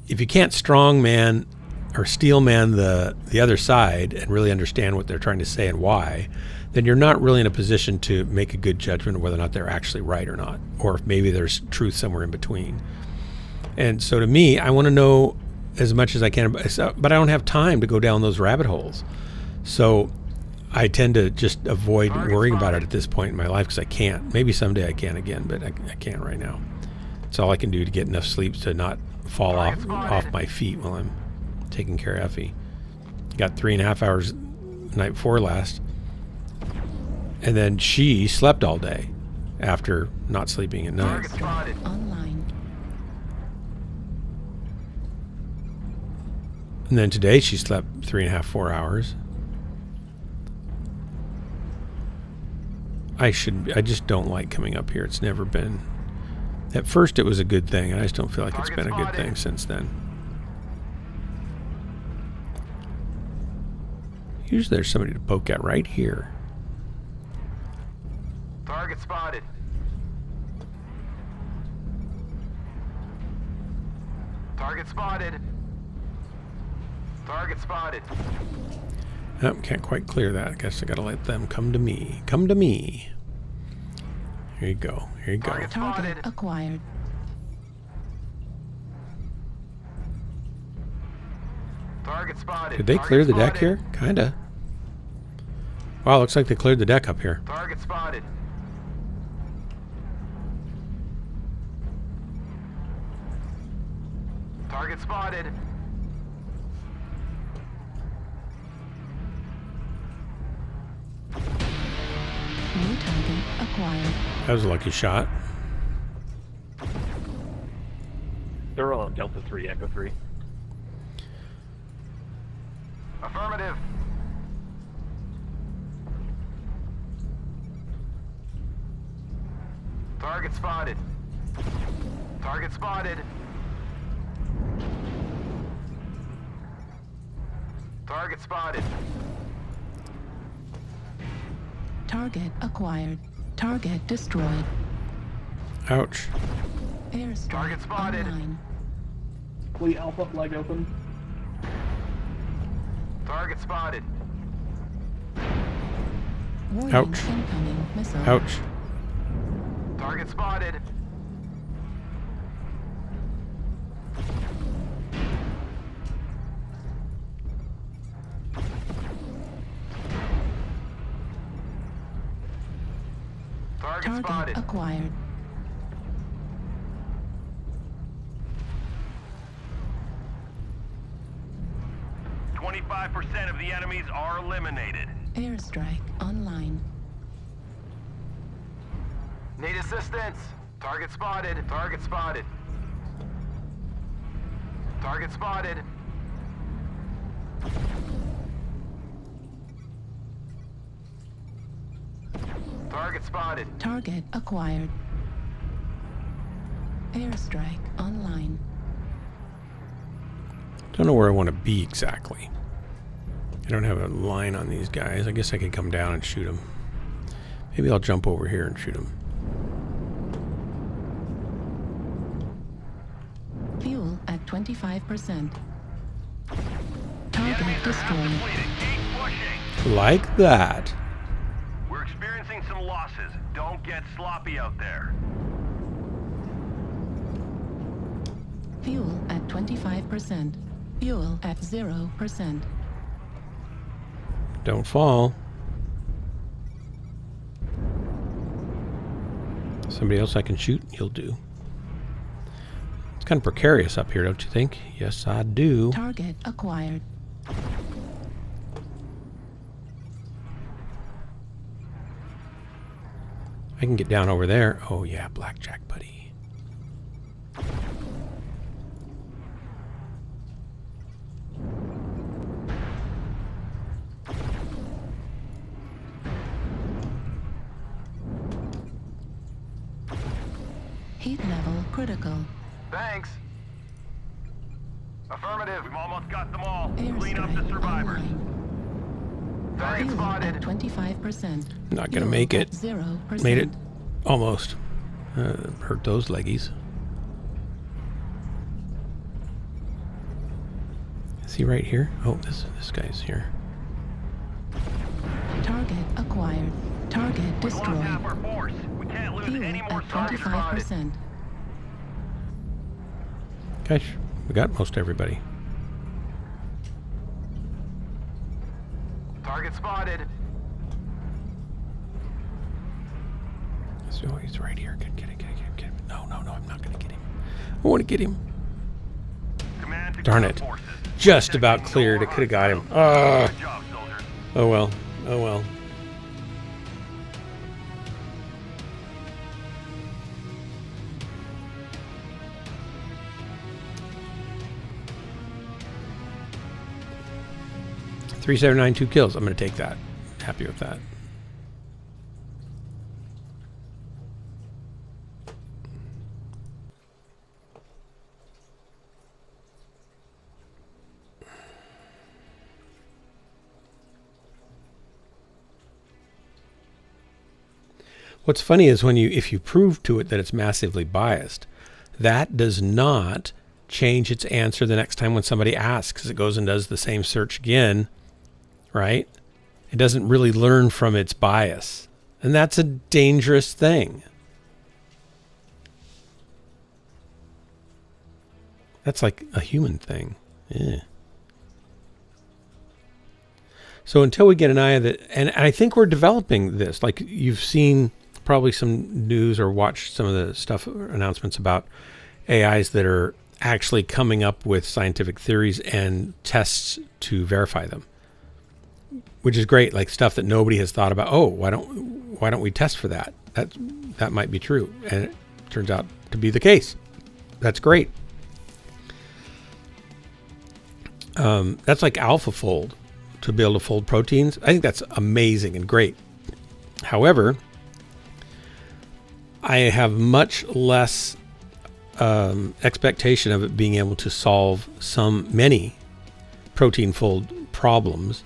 if you can't strong man or steel man the other side and really understand what they're trying to say and why, then you're not really in a position to make a good judgment of whether or not they're actually right or not, or if maybe there's truth somewhere in between. And so to me, I want to know as much as I can, but I don't have time to go down those rabbit holes. So I tend to just avoid worrying about it at this point in my life because I can't. Maybe someday I can again, but I can't right now. It's all I can do to get enough sleep to not fall off my feet while I'm taking care of Effie. Got 3.5 hours the night before last. And then she slept all day after not sleeping at night. Online. And then today she slept 3.5, 4 hours. I just don't like coming up here. It's never been. At first it was a good thing, and I just don't feel like it's been a good thing since then. Usually there's somebody to poke at right here. Target spotted. Target spotted. Target spotted. Oh, can't quite clear that. I guess I gotta let them come to me. Come to me. Here you go. Here you go. Target acquired. Target spotted. Did they clear the deck here? Kinda. Wow, looks like they cleared the deck up here. Target spotted. Target spotted. New target acquired. That was a lucky shot. They're all on Delta 3, Echo 3. Affirmative. Target spotted. Target spotted. Target spotted. Target acquired. Target destroyed. Ouch. Airstrike Target spotted. online. Fleet Alpha flag open. Target spotted. Warning, Ouch. incoming missile. Ouch. Target spotted. Target Target spotted. acquired. %25 of the enemies are eliminated. Airstrike online. Need assistance. Target spotted. Target spotted. Target spotted. Target spotted. Target acquired. Airstrike online. Don't know where I want to be exactly. I don't have a line on these guys. I guess I could come down and shoot them. Maybe I'll jump over here and shoot them. Fuel at 25%. Target destroyed. Keep pushing. Like that. We're experiencing some losses. Don't get sloppy out there. Fuel at 25%. Fuel at 0%. Don't fall. Somebody else I can shoot? You'll do. Kind of precarious up here, don't you think? Yes, I do. Target acquired. I can get down over there. Oh yeah, blackjack, buddy. Heat level critical. Thanks. Affirmative. We've almost got them all. Clean up Airstrike the survivors. online. Target Fuel spotted. at 25%. Not gonna Fuel make it. at 0%. Made it. Almost. Hurt those leggies. Is he right here? Oh, this guy's here. Target acquired. Target We lost destroyed. half our force. We can't lose Fuel any more at targets spotted. 25%. Gosh, we got most everybody. Target spotted. So he's right here. Get him. No, I'm not gonna get him. I want to get him. Command to Darn ground it. forces. Just about cleared. It could have got him. Good job, soldiers. Oh well. Oh well. $3,792 kills. I'm going to take that. Happy with that. What's funny is if you prove to it that it's massively biased, that does not change its answer the next time when somebody asks. It goes and does the same search again, right? It doesn't really learn from its bias. And that's a dangerous thing. That's like a human thing. Yeah. So until we get an eye of it, and I think we're developing this, like you've seen probably some news or watched some of the stuff, announcements about AIs that are actually coming up with scientific theories and tests to verify them, which is great. Like stuff that nobody has thought about. Oh, why don't we test for that? That might be true, and it turns out to be the case. That's great. That's like AlphaFold, to be able to fold proteins. I think that's amazing and great. However, I have much less expectation of it being able to solve many protein fold problems,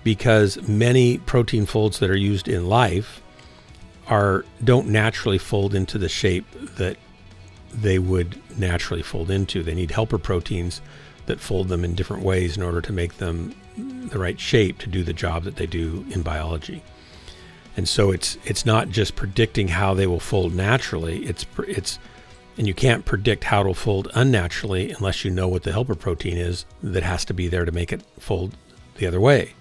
because many protein folds that are used in life don't naturally fold into the shape that they would naturally fold into. They need helper proteins that fold them in different ways in order to make them the right shape to do the job that they do in biology. And so it's not just predicting how they will fold naturally. And you can't predict how it'll fold unnaturally unless you know what the helper protein is that has to be there to make it fold the other way.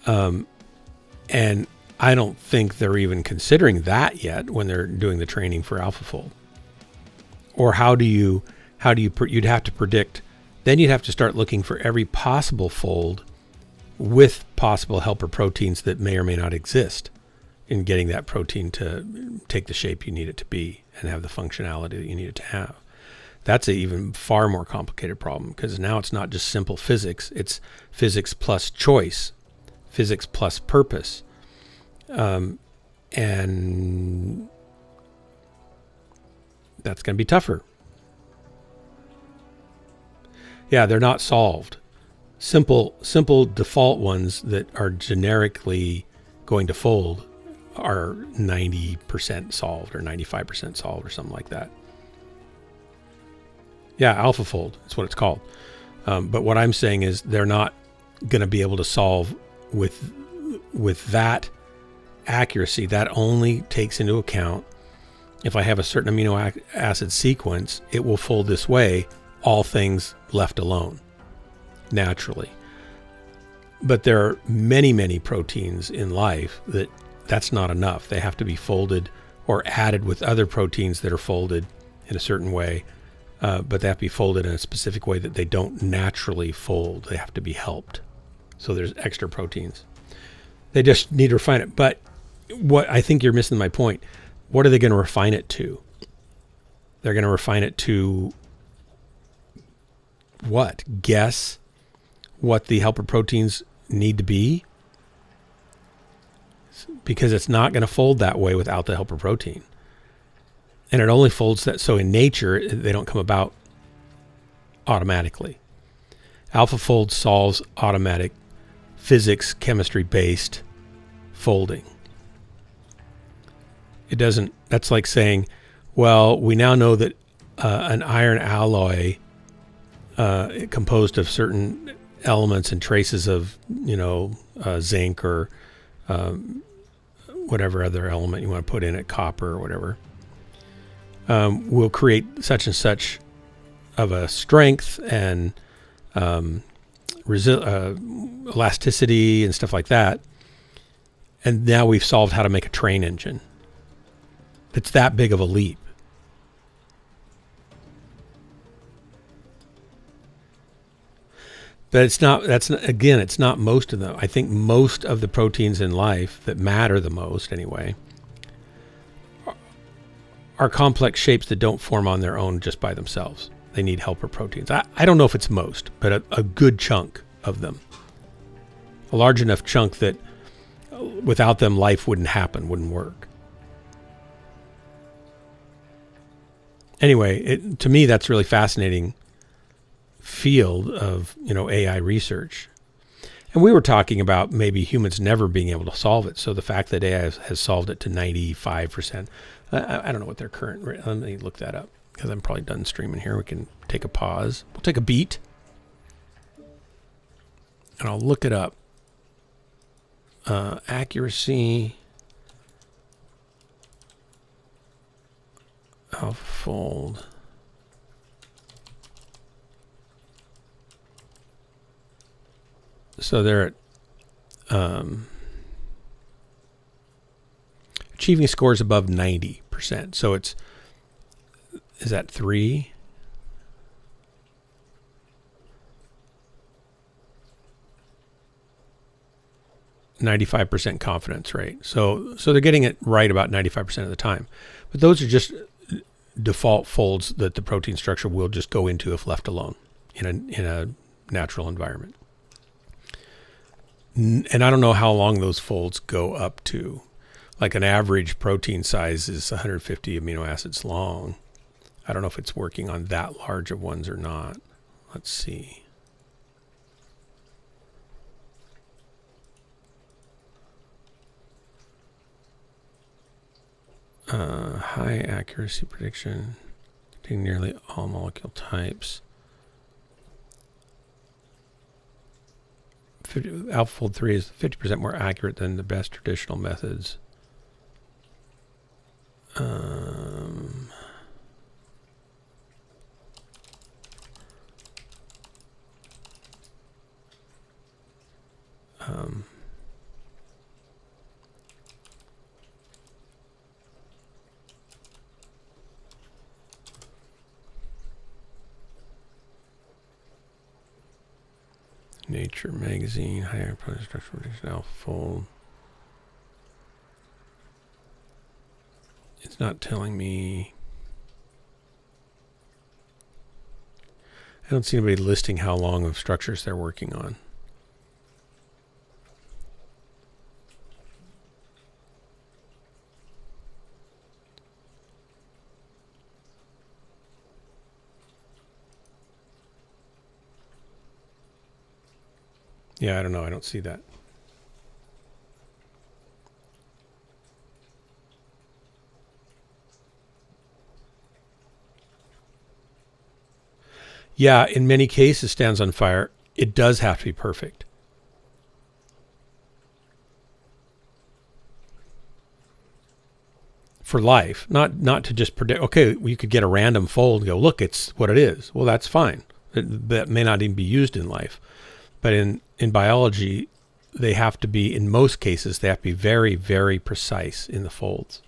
And I don't think they're even considering that yet when they're doing the training for AlphaFold. Or you'd have to predict, then you'd have to start looking for every possible fold with possible helper proteins that may or may not exist in getting that protein to take the shape you need it to be and have the functionality that you need it to have. That's an even far more complicated problem, because now it's not just simple physics, it's physics plus choice, physics plus purpose. And that's going to be tougher. Yeah, they're not solved. Simple default ones that are generically going to fold are 90% solved or 95% solved or something like that. Yeah, AlphaFold, that's what it's called. But what I'm saying is they're not going to be able to solve with that accuracy. That only takes into account if I have a certain amino acid sequence, it will fold this way, all things left alone, naturally. But there are many, many proteins in life that's not enough. They have to be folded or added with other proteins that are folded in a certain way, but they have to be folded in a specific way that they don't naturally fold. They have to be helped. So there's extra proteins. They just need to refine it. But what I think you're missing my point. What are they going to refine it to? They're going to refine it to what? Guess what the helper proteins need to be? Because it's not going to fold that way without the helper protein. And it only folds that. So in nature, they don't come about automatically. AlphaFold solves automatic physics, chemistry-based folding. It doesn't, that's like saying, well, we now know that an iron alloy composed of certain elements and traces of, zinc or whatever other element you want to put in it, copper or whatever, will create such and such of a strength and elasticity and stuff like that. And now we've solved how to make a train engine. It's that big of a leap. But it's not most of them. I think most of the proteins in life that matter the most anyway are complex shapes that don't form on their own just by themselves. They need helper proteins. I don't know if it's most, but a good chunk of them. A large enough chunk that without them life wouldn't happen, wouldn't work. Anyway, to me that's a really fascinating field of AI research. And we were talking about maybe humans never being able to solve it. So the fact that AI has solved it to 95%, I don't know what their current rate. Let me look that up because I'm probably done streaming here. We can take a pause. We'll take a beat. And I'll look it up. Accuracy. AlphaFold. So they're at achieving scores above 90%. So is that 3? %95 confidence rate. So they're getting it right about 95% of the time. But those are just default folds that the protein structure will just go into if left alone in a natural environment. And I don't know how long those folds go up to. Like an average protein size is 150 amino acids long. I don't know if it's working on that large of ones or not. Let's see. High accuracy prediction, containing nearly all molecule types. AlphaFold 3 is 50% more accurate than the best traditional methods. Nature magazine, higher protein structure prediction, AlphaFold. It's not telling me. I don't see anybody listing how long of structures they're working on. Yeah, I don't know. I don't see that. Yeah, in many cases, Stands on Fire, it does have to be perfect. For life, not to just predict, okay, you could get a random fold and go, look, it's what it is. Well, that's fine. That may not even be used in life. But in biology, they have to be, in most cases, they have to be very, very precise in the folds.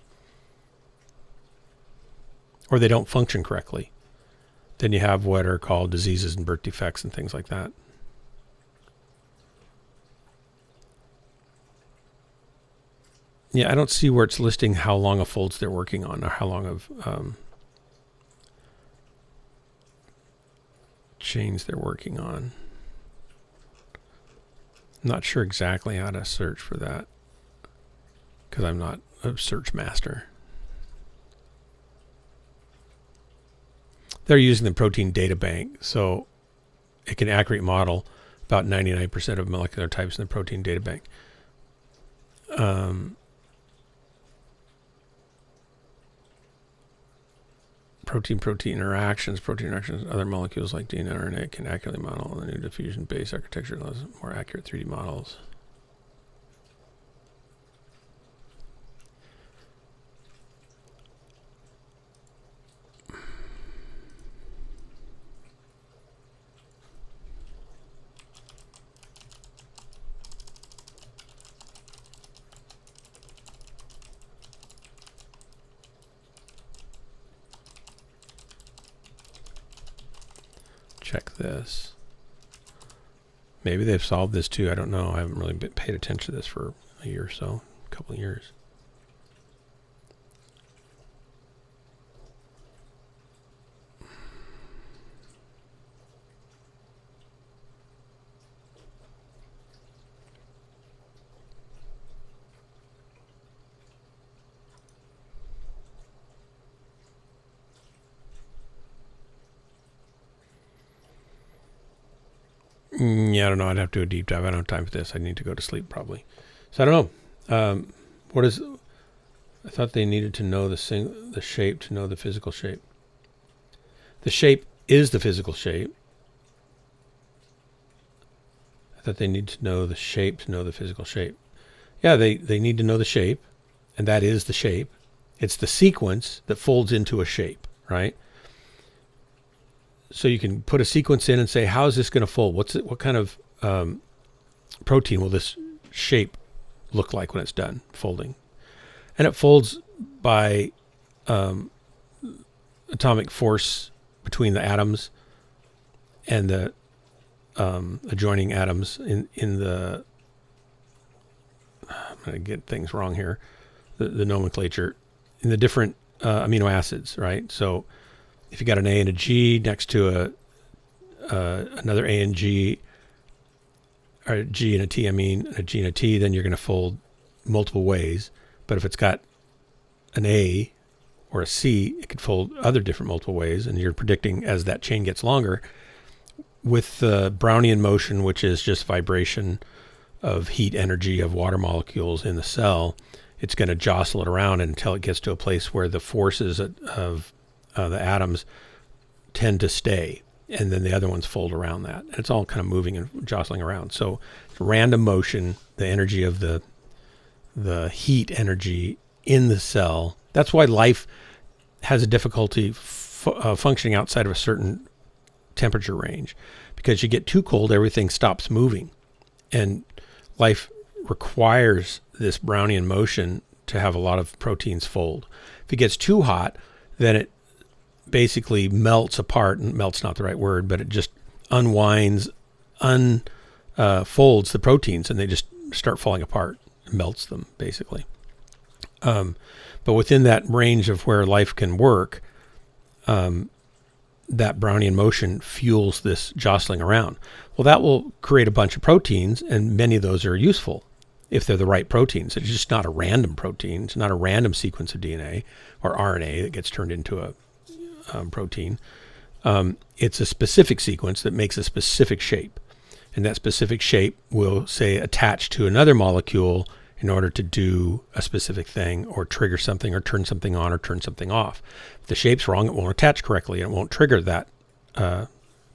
or they don't function correctly. Then you have what are called diseases and birth defects and things like that. Yeah, I don't see where it's listing how long of folds they're working on or how long of chains they're working on. I'm not sure exactly how to search for that because I'm not a search master. They're using the protein data bank, so it can accurately model about 99% of molecular types in the protein data bank. Protein-protein interactions, other molecules like DNA and RNA can accurately model the new diffusion-based architecture allows more accurate 3D models. Check this. Maybe they've solved this too. I don't know. I haven't really paid attention to this for a year or so, a couple of years. Yeah, I don't know. I'd have to do a deep dive. I don't have time for this. I need to go to sleep probably. So I don't know. What is? I thought they needed to know the shape to know the physical shape. The shape is the physical shape. I thought they need to know the shape to know the physical shape. Yeah, they need to know the shape, and that is the shape. It's the sequence that folds into a shape, right? So you can put a sequence in and say, how is this going to fold? What kind of protein will this shape look like when it's done folding? And it folds by atomic force between the atoms and the adjoining atoms in the, I'm going to get things wrong here, the nomenclature, in the different amino acids, right? So if you got an A and a G next to another A and G, or a G and a T, a G and a T, then you're going to fold multiple ways. But if it's got an A or a C, it could fold other different multiple ways. And you're predicting as that chain gets longer with the Brownian motion, which is just vibration of heat energy of water molecules in the cell, it's going to jostle it around until it gets to a place where the forces of the atoms tend to stay, and then the other ones fold around that. And it's all kind of moving and jostling around. So random motion, the energy of the heat energy in the cell. That's why life has a difficulty functioning outside of a certain temperature range, because you get too cold, everything stops moving. And life requires this Brownian motion to have a lot of proteins fold. If it gets too hot, then it basically melts apart, and melt's not the right word, but it just unwinds, folds the proteins, and they just start falling apart. It melts them, basically. But within that range of where life can work, that Brownian motion fuels this jostling around. Well, that will create a bunch of proteins, and many of those are useful if they're the right proteins. It's just not a random protein. It's not a random sequence of DNA or RNA that gets turned into a protein. It's a specific sequence that makes a specific shape, and that specific shape will, say, attach to another molecule in order to do a specific thing or trigger something or turn something on or turn something off. If the shape's wrong, it won't attach correctly and it won't trigger that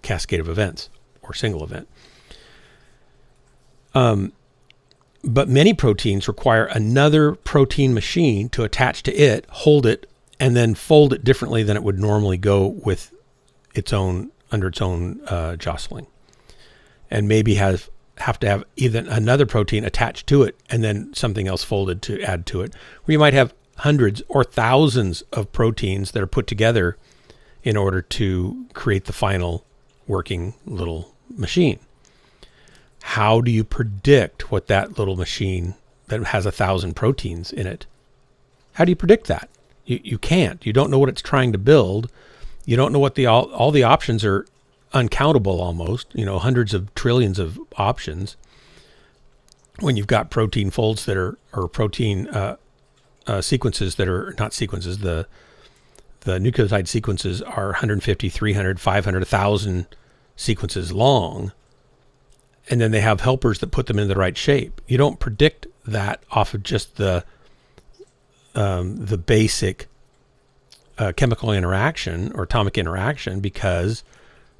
cascade of events or single event. But many proteins require another protein machine to attach to it, hold it, and then fold it differently than it would normally go with its own, under its own jostling. And maybe have to have either another protein attached to it and then something else folded to add to it. Or you might have hundreds or thousands of proteins that are put together in order to create the final working little machine. How do you predict what that little machine that has 1,000 proteins in it? How do you predict that? You can't. You don't know what it's trying to build. You don't know what all the options are, uncountable almost, hundreds of trillions of options. When you've got protein folds that are, or protein sequences that are not sequences, the nucleotide sequences are 150, 300, 500, 1,000 sequences long. And then they have helpers that put them in the right shape. You don't predict that off of just the basic chemical interaction or atomic interaction, because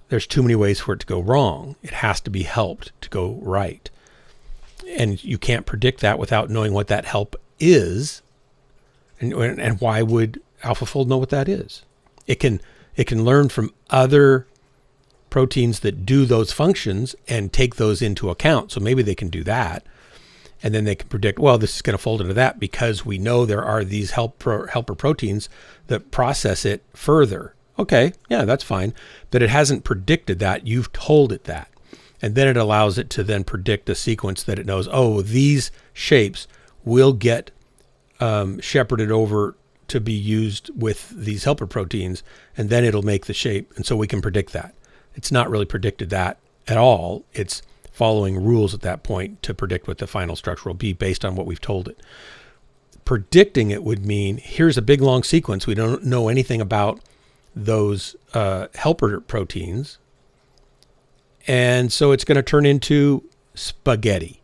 there's too many ways for it to go wrong. It has to be helped to go right. And you can't predict that without knowing what that help is. And why would AlphaFold know what that is? It can learn from other proteins that do those functions and take those into account. So maybe they can do that. And then they can predict, well, this is going to fold into that because we know there are these helper proteins that process it further. Okay, yeah, that's fine. But it hasn't predicted that. You've told it that. And then it allows it to then predict a sequence that it knows, oh, these shapes will get shepherded over to be used with these helper proteins, and then it'll make the shape. And so we can predict that. It's not really predicted that at all. It's following rules at that point to predict what the final structure will be based on what we've told it. Predicting it would mean, here's a big long sequence. We don't know anything about those helper proteins. And so it's going to turn into spaghetti.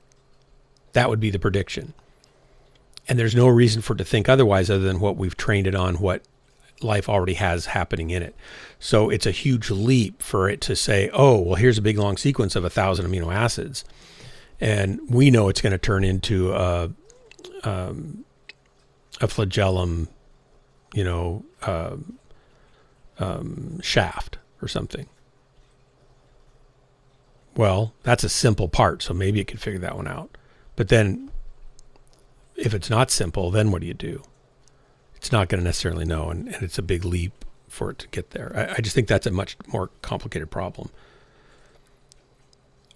That would be the prediction. And there's no reason for it to think otherwise other than what we've trained it on, what life already has happening in it. So it's a huge leap for it to say, oh, well, here's a big long sequence of 1,000 amino acids. And we know it's going to turn into a flagellum, shaft or something. Well, that's a simple part, so maybe it could figure that one out. But then if it's not simple, then what do you do? It's not going to necessarily know, and it's a big leap for it to get there. I just think that's a much more complicated problem.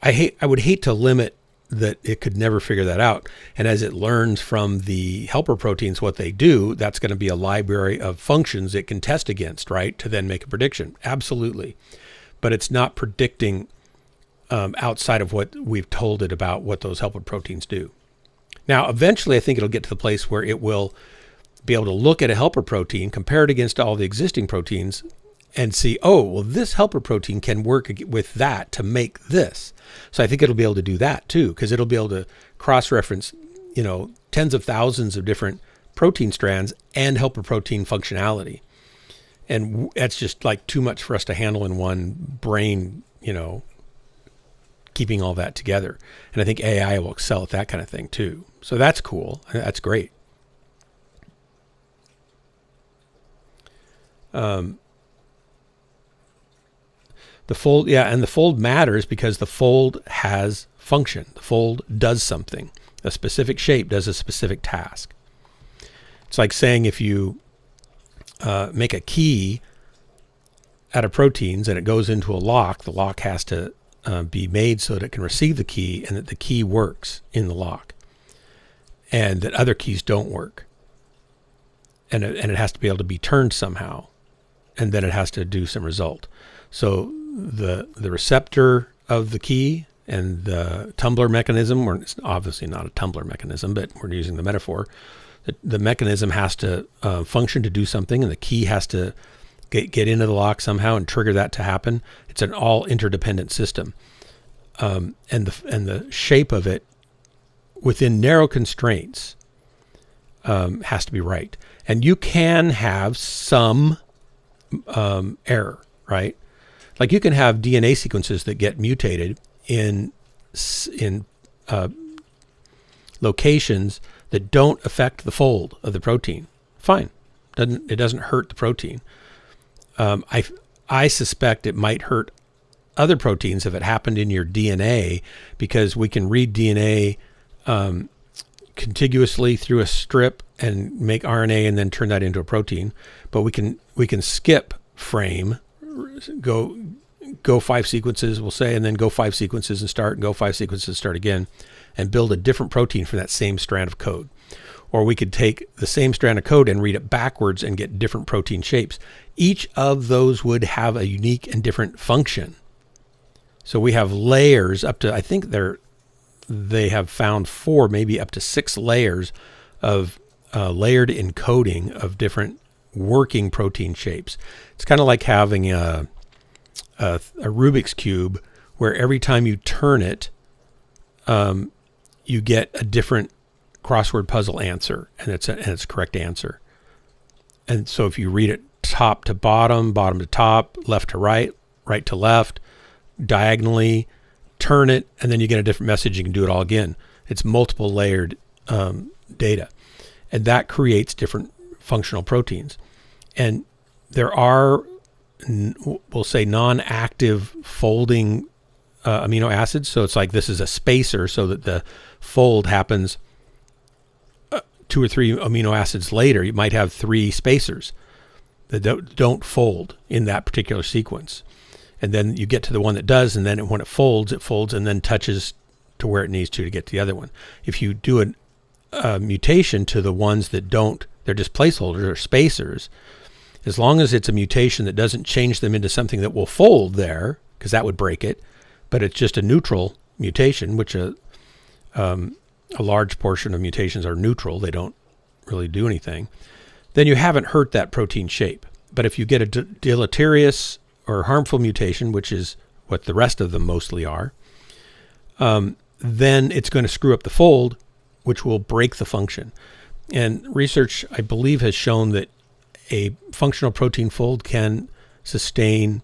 I would hate to limit that it could never figure that out. And as it learns from the helper proteins what they do, that's going to be a library of functions it can test against, right, to then make a prediction. Absolutely. But it's not predicting outside of what we've told it about what those helper proteins do. Now, eventually, I think it'll get to the place where it will be able to look at a helper protein, compare it against all the existing proteins, and see, oh, well, this helper protein can work with that to make this. So I think it'll be able to do that too, because it'll be able to cross-reference, tens of thousands of different protein strands and helper protein functionality. And that's just like too much for us to handle in one brain, keeping all that together. And I think AI will excel at that kind of thing too. So that's cool. That's great. The fold, and the fold matters because the fold has function. The fold does something. A specific shape does a specific task. It's like saying if you make a key out of proteins and it goes into a lock, the lock has to be made so that it can receive the key and that the key works in the lock, and that other keys don't work. And it has to be able to be turned somehow, and then it has to do some result. So the receptor of the key and the tumbler mechanism, or it's obviously not a tumbler mechanism, but we're using the metaphor. The mechanism has to function to do something, and the key has to get into the lock somehow and trigger that to happen. It's an all interdependent system, and the shape of it within narrow constraints has to be right. And you can have some error, right? Like you can have DNA sequences that get mutated in locations that don't affect the fold of the protein. Fine, it doesn't hurt the protein. I suspect it might hurt other proteins if it happened in your DNA, because we can read DNA contiguously through a strip and make RNA and then turn that into a protein. But we can skip frame, go 5 sequences, we'll say, and then go 5 sequences and start, and go 5 sequences and start again, and build a different protein from that same strand of code. Or we could take the same strand of code and read it backwards and get different protein shapes. Each of those would have a unique and different function. So we have layers up to, I think they have found 4, maybe up to 6 layers of layered encoding of different working protein shapes. It's kind of like having a Rubik's Cube where every time you turn it, you get a different crossword puzzle answer, and it's a correct answer. And so if you read it top to bottom, bottom to top, left to right, right to left, diagonally, turn it, and then you get a different message. You can do it all again. It's multiple layered data, and that creates different functional proteins. And there are, we'll say, non-active folding amino acids. So it's like this is a spacer so that the fold happens 2 or 3 amino acids later. You might have 3 spacers that don't fold in that particular sequence. And then you get to the one that does, and then when it folds and then touches to where it needs to get to the other one. If you do a mutation to the ones that don't, they're just placeholders or spacers, as long as it's a mutation that doesn't change them into something that will fold there, because that would break it, but it's just a neutral mutation, which a large portion of mutations are neutral. They don't really do anything. Then you haven't hurt that protein shape. But if you get a deleterious or harmful mutation, which is what the rest of them mostly are, then it's going to screw up the fold, which will break the function. And research, I believe, has shown that a functional protein fold can sustain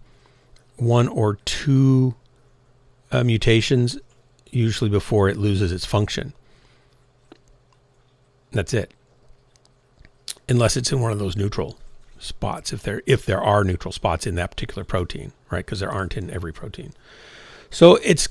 1 or 2 mutations, usually before it loses its function. That's it. Unless it's in one of those neutral spots, if there are neutral spots in that particular protein, right? Because there aren't in every protein. So it's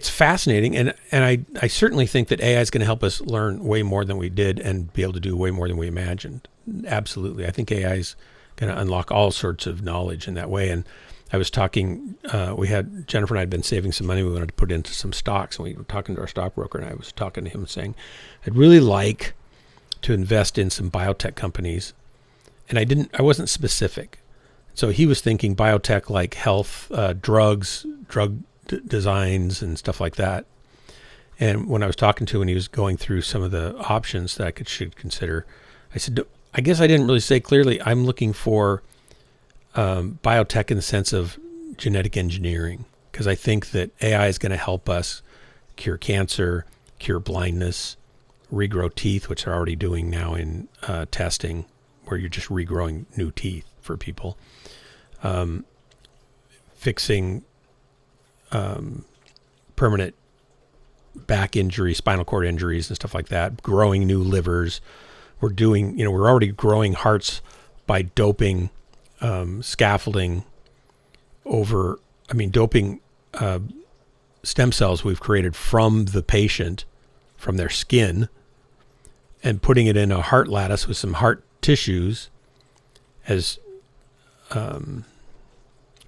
fascinating, and I certainly think that AI is going to help us learn way more than we did and be able to do way more than we imagined. Absolutely. I think AI is going to unlock all sorts of knowledge in that way. And I was talking, Jennifer and I had been saving some money we wanted to put into some stocks, and we were talking to our stockbroker, and I was talking to him saying, I'd really like to invest in some biotech companies. And I wasn't specific. So he was thinking biotech like health, drugs, drug designs and stuff like that. And when I was talking to him and he was going through some of the options that I should consider, I said, I guess I didn't really say clearly, I'm looking for biotech in the sense of genetic engineering, because I think that AI is going to help us cure cancer, cure blindness, regrow teeth, which they're already doing now in testing, where you're just regrowing new teeth for people, fixing permanent back injury, spinal cord injuries and stuff like that, growing new livers. We're already growing hearts by doping scaffolding doping stem cells we've created from the patient, from their skin, and putting it in a heart lattice with some heart tissues as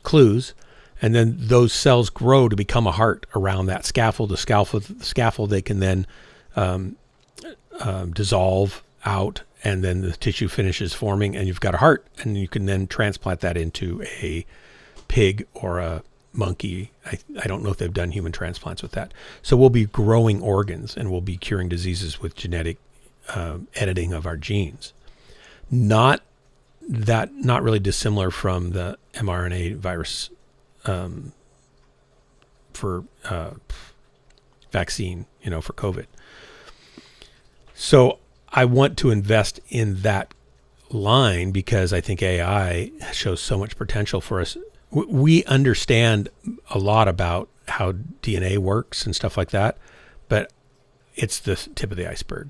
clues, and then those cells grow to become a heart around that scaffold. The scaffold they can then dissolve out, and then the tissue finishes forming, and you've got a heart, and you can then transplant that into a pig or a monkey. I don't know if they've done human transplants with that. So we'll be growing organs, and we'll be curing diseases with genetic editing of our genes. Not really dissimilar from the mRNA virus for vaccine, for COVID. So I want to invest in that line because I think AI shows so much potential for us. We understand a lot about how DNA works and stuff like that, but it's the tip of the iceberg.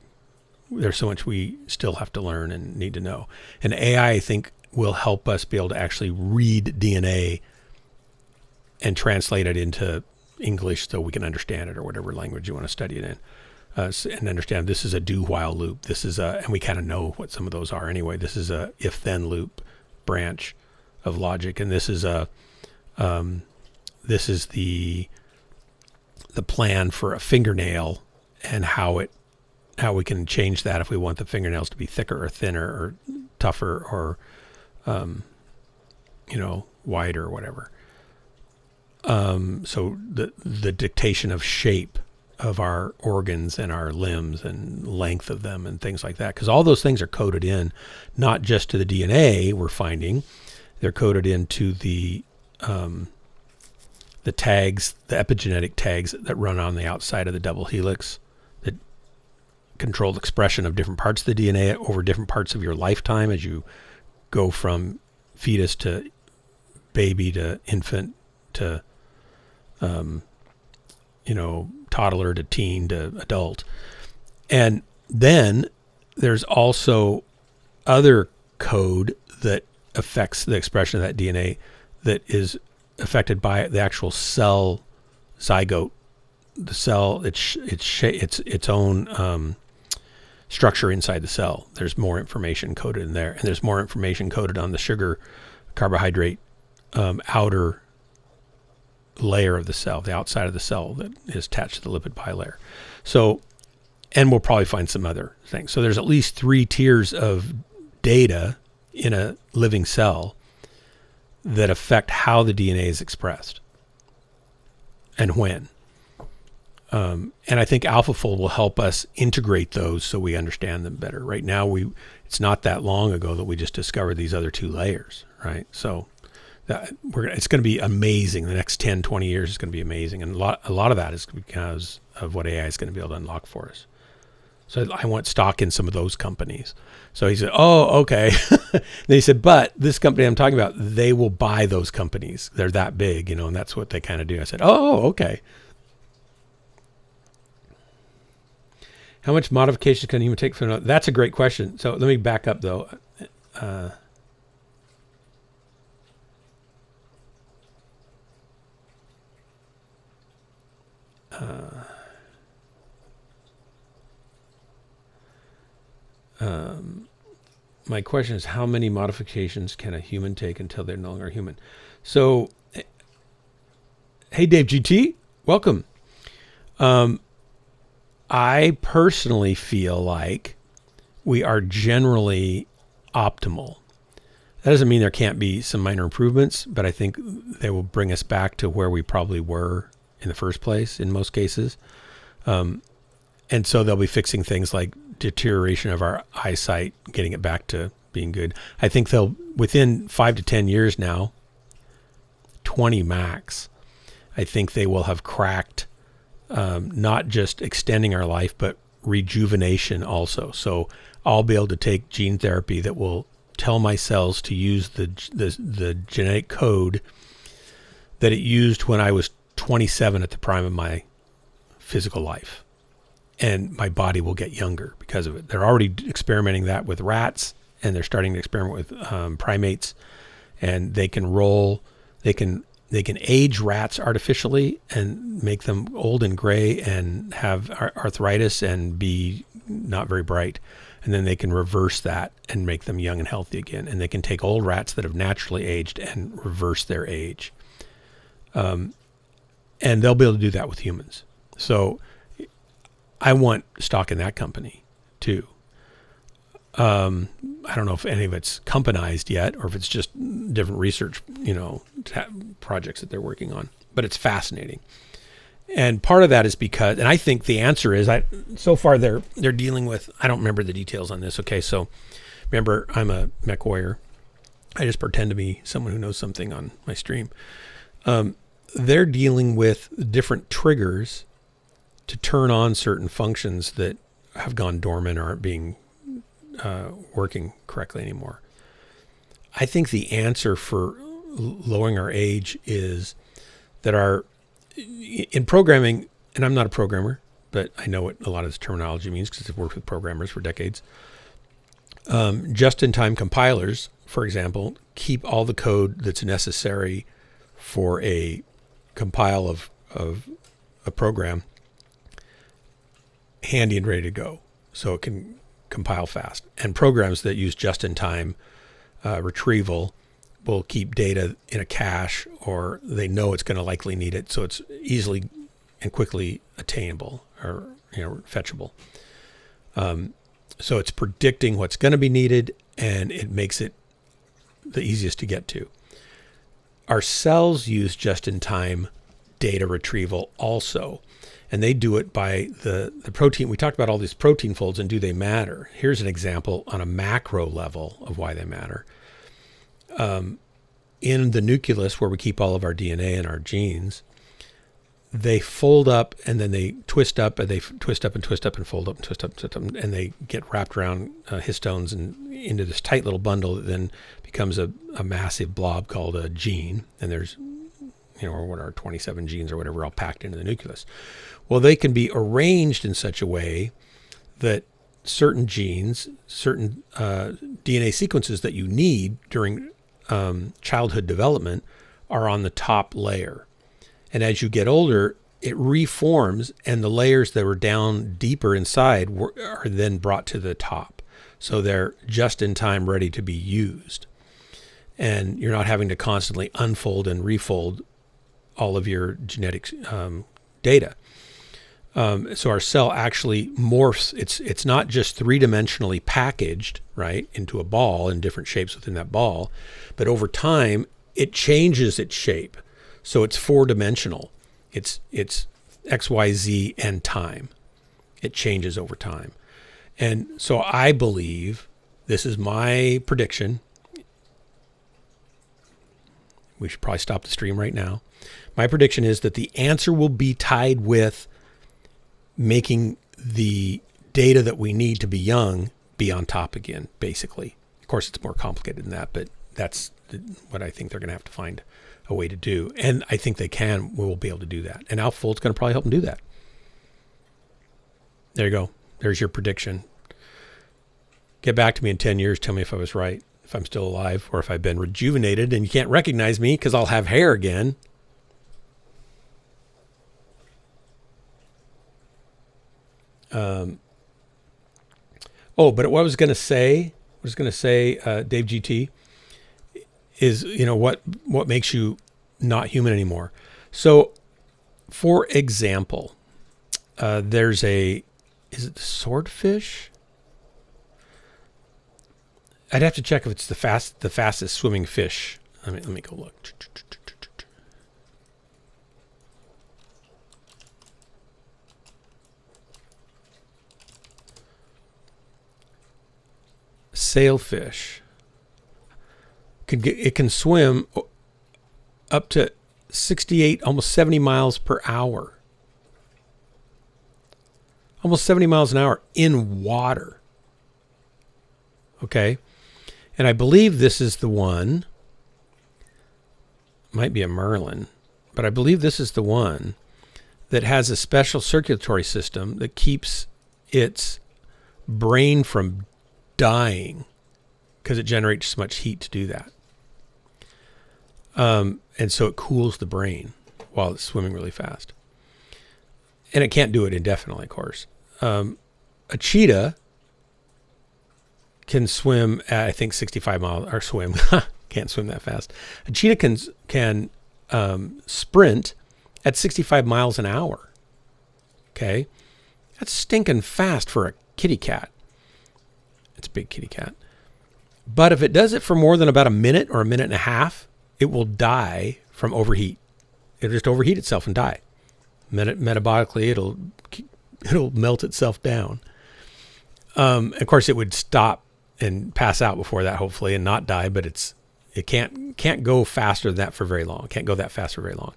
There's so much we still have to learn and need to know. And AI, I think, will help us be able to actually read DNA and translate it into English so we can understand it, or whatever language you want to study it in. and understand this is a do while loop. This is and we kind of know what some of those are anyway. This is a if then loop branch of logic, and this is the plan for a fingernail and how we can change that if we want the fingernails to be thicker or thinner or tougher or wider or whatever. So the dictation of shape of our organs and our limbs and length of them and things like that, because all those things are coded in not just to the DNA we're finding, they're coded into the tags, the epigenetic tags that run on the outside of the double helix that control the expression of different parts of the DNA over different parts of your lifetime as you go from fetus to baby to infant to toddler to teen to adult. And then there's also other code that affects the expression of that DNA that is affected by the actual cell zygote. The cell, its own structure inside the cell. There's more information coded in there, and there's more information coded on the sugar carbohydrate outer layer of the cell, the outside of the cell that is attached to the lipid bilayer. So, and we'll probably find some other things. So there's at least 3 tiers of data in a living cell that affect how the DNA is expressed and when. And I think AlphaFold will help us integrate those so we understand them better. Right now, it's not that long ago that we just discovered these other 2 layers, right? So it's going to be amazing. The next 10, 20 years is going to be amazing. And a lot of that is because of what AI is going to be able to unlock for us. So I want stock in some of those companies. So he said, oh, okay. Then he said, but this company I'm talking about, they will buy those companies. They're that big, and that's what they kind of do. I said, oh, okay. How much modifications can a human take from another? That's a great question. So let me back up, though. My question is, how many modifications can a human take until they're no longer human? So, hey, Dave GT, welcome. I personally feel like we are generally optimal. That doesn't mean there can't be some minor improvements, but I think they will bring us back to where we probably were in the first place in most cases. And so they'll be fixing things like deterioration of our eyesight, getting it back to being good. I think they'll, within 5 to 10 years now, 20 max, I think they will have cracked not just extending our life, but rejuvenation also. So I'll be able to take gene therapy that will tell my cells to use the genetic code that it used when I was 27 at the prime of my physical life. And my body will get younger because of it. They're already experimenting that with rats, and they're starting to experiment with primates. And they can age rats artificially and make them old and gray and have arthritis and be not very bright. And then they can reverse that and make them young and healthy again. And they can take old rats that have naturally aged and reverse their age. And they'll be able to do that with humans. So I want stock in that company too. I don't know if any of it's companized yet, or if it's just different research, projects that they're working on. But it's fascinating, and part of that is because, and I think the answer is, so far they're dealing with. I don't remember the details on this. Okay, so remember, I'm a MechWarrior. I just pretend to be someone who knows something on my stream. They're dealing with different triggers to turn on certain functions that have gone dormant or aren't being working correctly anymore. I think the answer for lowering our age is that in programming, and I'm not a programmer, but I know what a lot of this terminology means because I've worked with programmers for decades. Just-in-time compilers, for example, keep all the code that's necessary for a compile of a program handy and ready to go, so it can compile fast. And programs that use just-in-time retrieval will keep data in a cache, or they know it's going to likely need it, so it's easily and quickly attainable, or fetchable. So it's predicting what's going to be needed, and it makes it the easiest to get to. Our cells use just-in-time data retrieval also, and they do it by the protein. We talked about all these protein folds and do they matter. Here's an example on a macro level of why they matter. In the nucleus, where we keep all of our DNA and our genes, they fold up and then they twist up, and they twist up and twist up and fold up and twist up and twist up, and they get wrapped around histones and into this tight little bundle that then becomes a massive blob called a gene. And there's, or what are 27 genes or whatever all packed into the nucleus. Well, they can be arranged in such a way that certain genes, certain DNA sequences that you need during childhood development are on the top layer. And as you get older, it reforms, and the layers that were down deeper inside are then brought to the top. So they're just in time, ready to be used. And you're not having to constantly unfold and refold all of your genetic data. So our cell actually morphs. It's not just three-dimensionally packaged, right, into a ball in different shapes within that ball, but over time it changes its shape. So it's four-dimensional. It's X, Y, Z, and time. It changes over time. And so I believe, this is my prediction. We should probably stop the stream right now. My prediction is that the answer will be tied with making the data that we need to be young be on top again, basically. Of course, it's more complicated than that, but that's what I think they're going to have to find a way to do. And I think they will be able to do that. And AlphaFold's going to probably help them do that. There you go. There's your prediction. Get back to me in 10 years. Tell me if I was right, if I'm still alive, or if I've been rejuvenated and you can't recognize me because I'll have hair again. But what I was going to say, Dave GT, is, what makes you not human anymore. So, for example, there's is it the swordfish? I'd have to check if it's the fastest swimming fish. Let me go look. Sailfish. It can swim up to 68, almost 70 miles per hour. Almost 70 miles an hour in water. Okay? And I believe this is the one. Might be a Merlin, but I believe this is the one that has a special circulatory system that keeps its brain from dying because it generates so much heat to do that. And so it cools the brain while it's swimming really fast. And it can't do it indefinitely, of course. A cheetah can swim at, I think, 65 miles, or swim. Can't swim that fast. A cheetah can sprint at 65 miles an hour. Okay? That's stinking fast for a kitty cat. It's a big kitty cat. But if it does it for more than about a minute or a minute and a half, it will die from overheat. It'll just overheat itself and die. Metabolically, it'll melt itself down. Of course, it would stop and pass out before that, hopefully, and not die. But it can't go faster than that for very long. It can't go that fast for very long.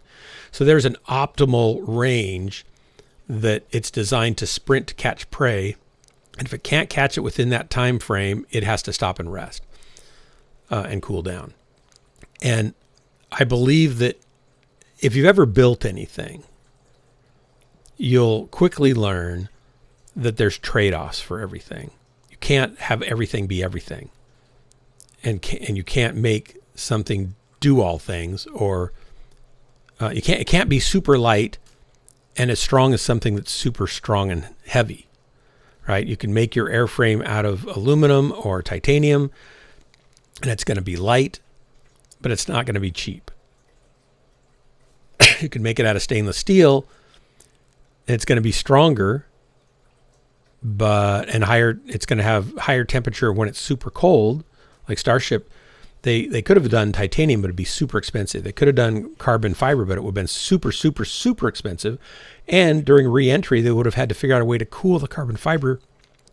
So there's an optimal range that it's designed to sprint to catch prey. And if it can't catch it within that time frame, it has to stop and rest and cool down. And I believe that if you've ever built anything, you'll quickly learn that there's trade-offs for everything. You can't have everything be everything. And you can't make something do all things, or it can't be super light and as strong as something that's super strong and heavy. right? You can make your airframe out of aluminum or titanium, and it's going to be light, but it's not going to be cheap. You can make it out of stainless steel, and it's going to be stronger, but higher. It's going to have higher temperature when it's super cold, like Starship. They could have done titanium, but it'd be super expensive. They could have done carbon fiber, but it would have been super, super, super expensive. And during re-entry, they would have had to figure out a way to cool the carbon fiber,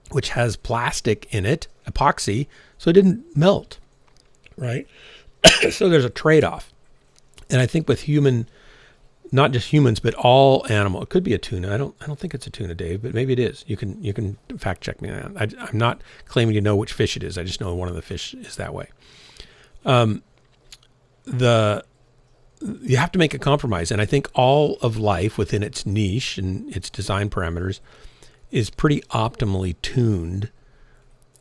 which has plastic in it, epoxy, so it didn't melt, right? So there's a trade-off. And I think with human, not just humans, but all animal, it could be a tuna. I don't think it's a tuna, Dave, but maybe it is. You can fact check me on that. I'm not claiming to know which fish it is. I just know one of the fish is that way. You have to make a compromise, and I think all of life within its niche and its design parameters is pretty optimally tuned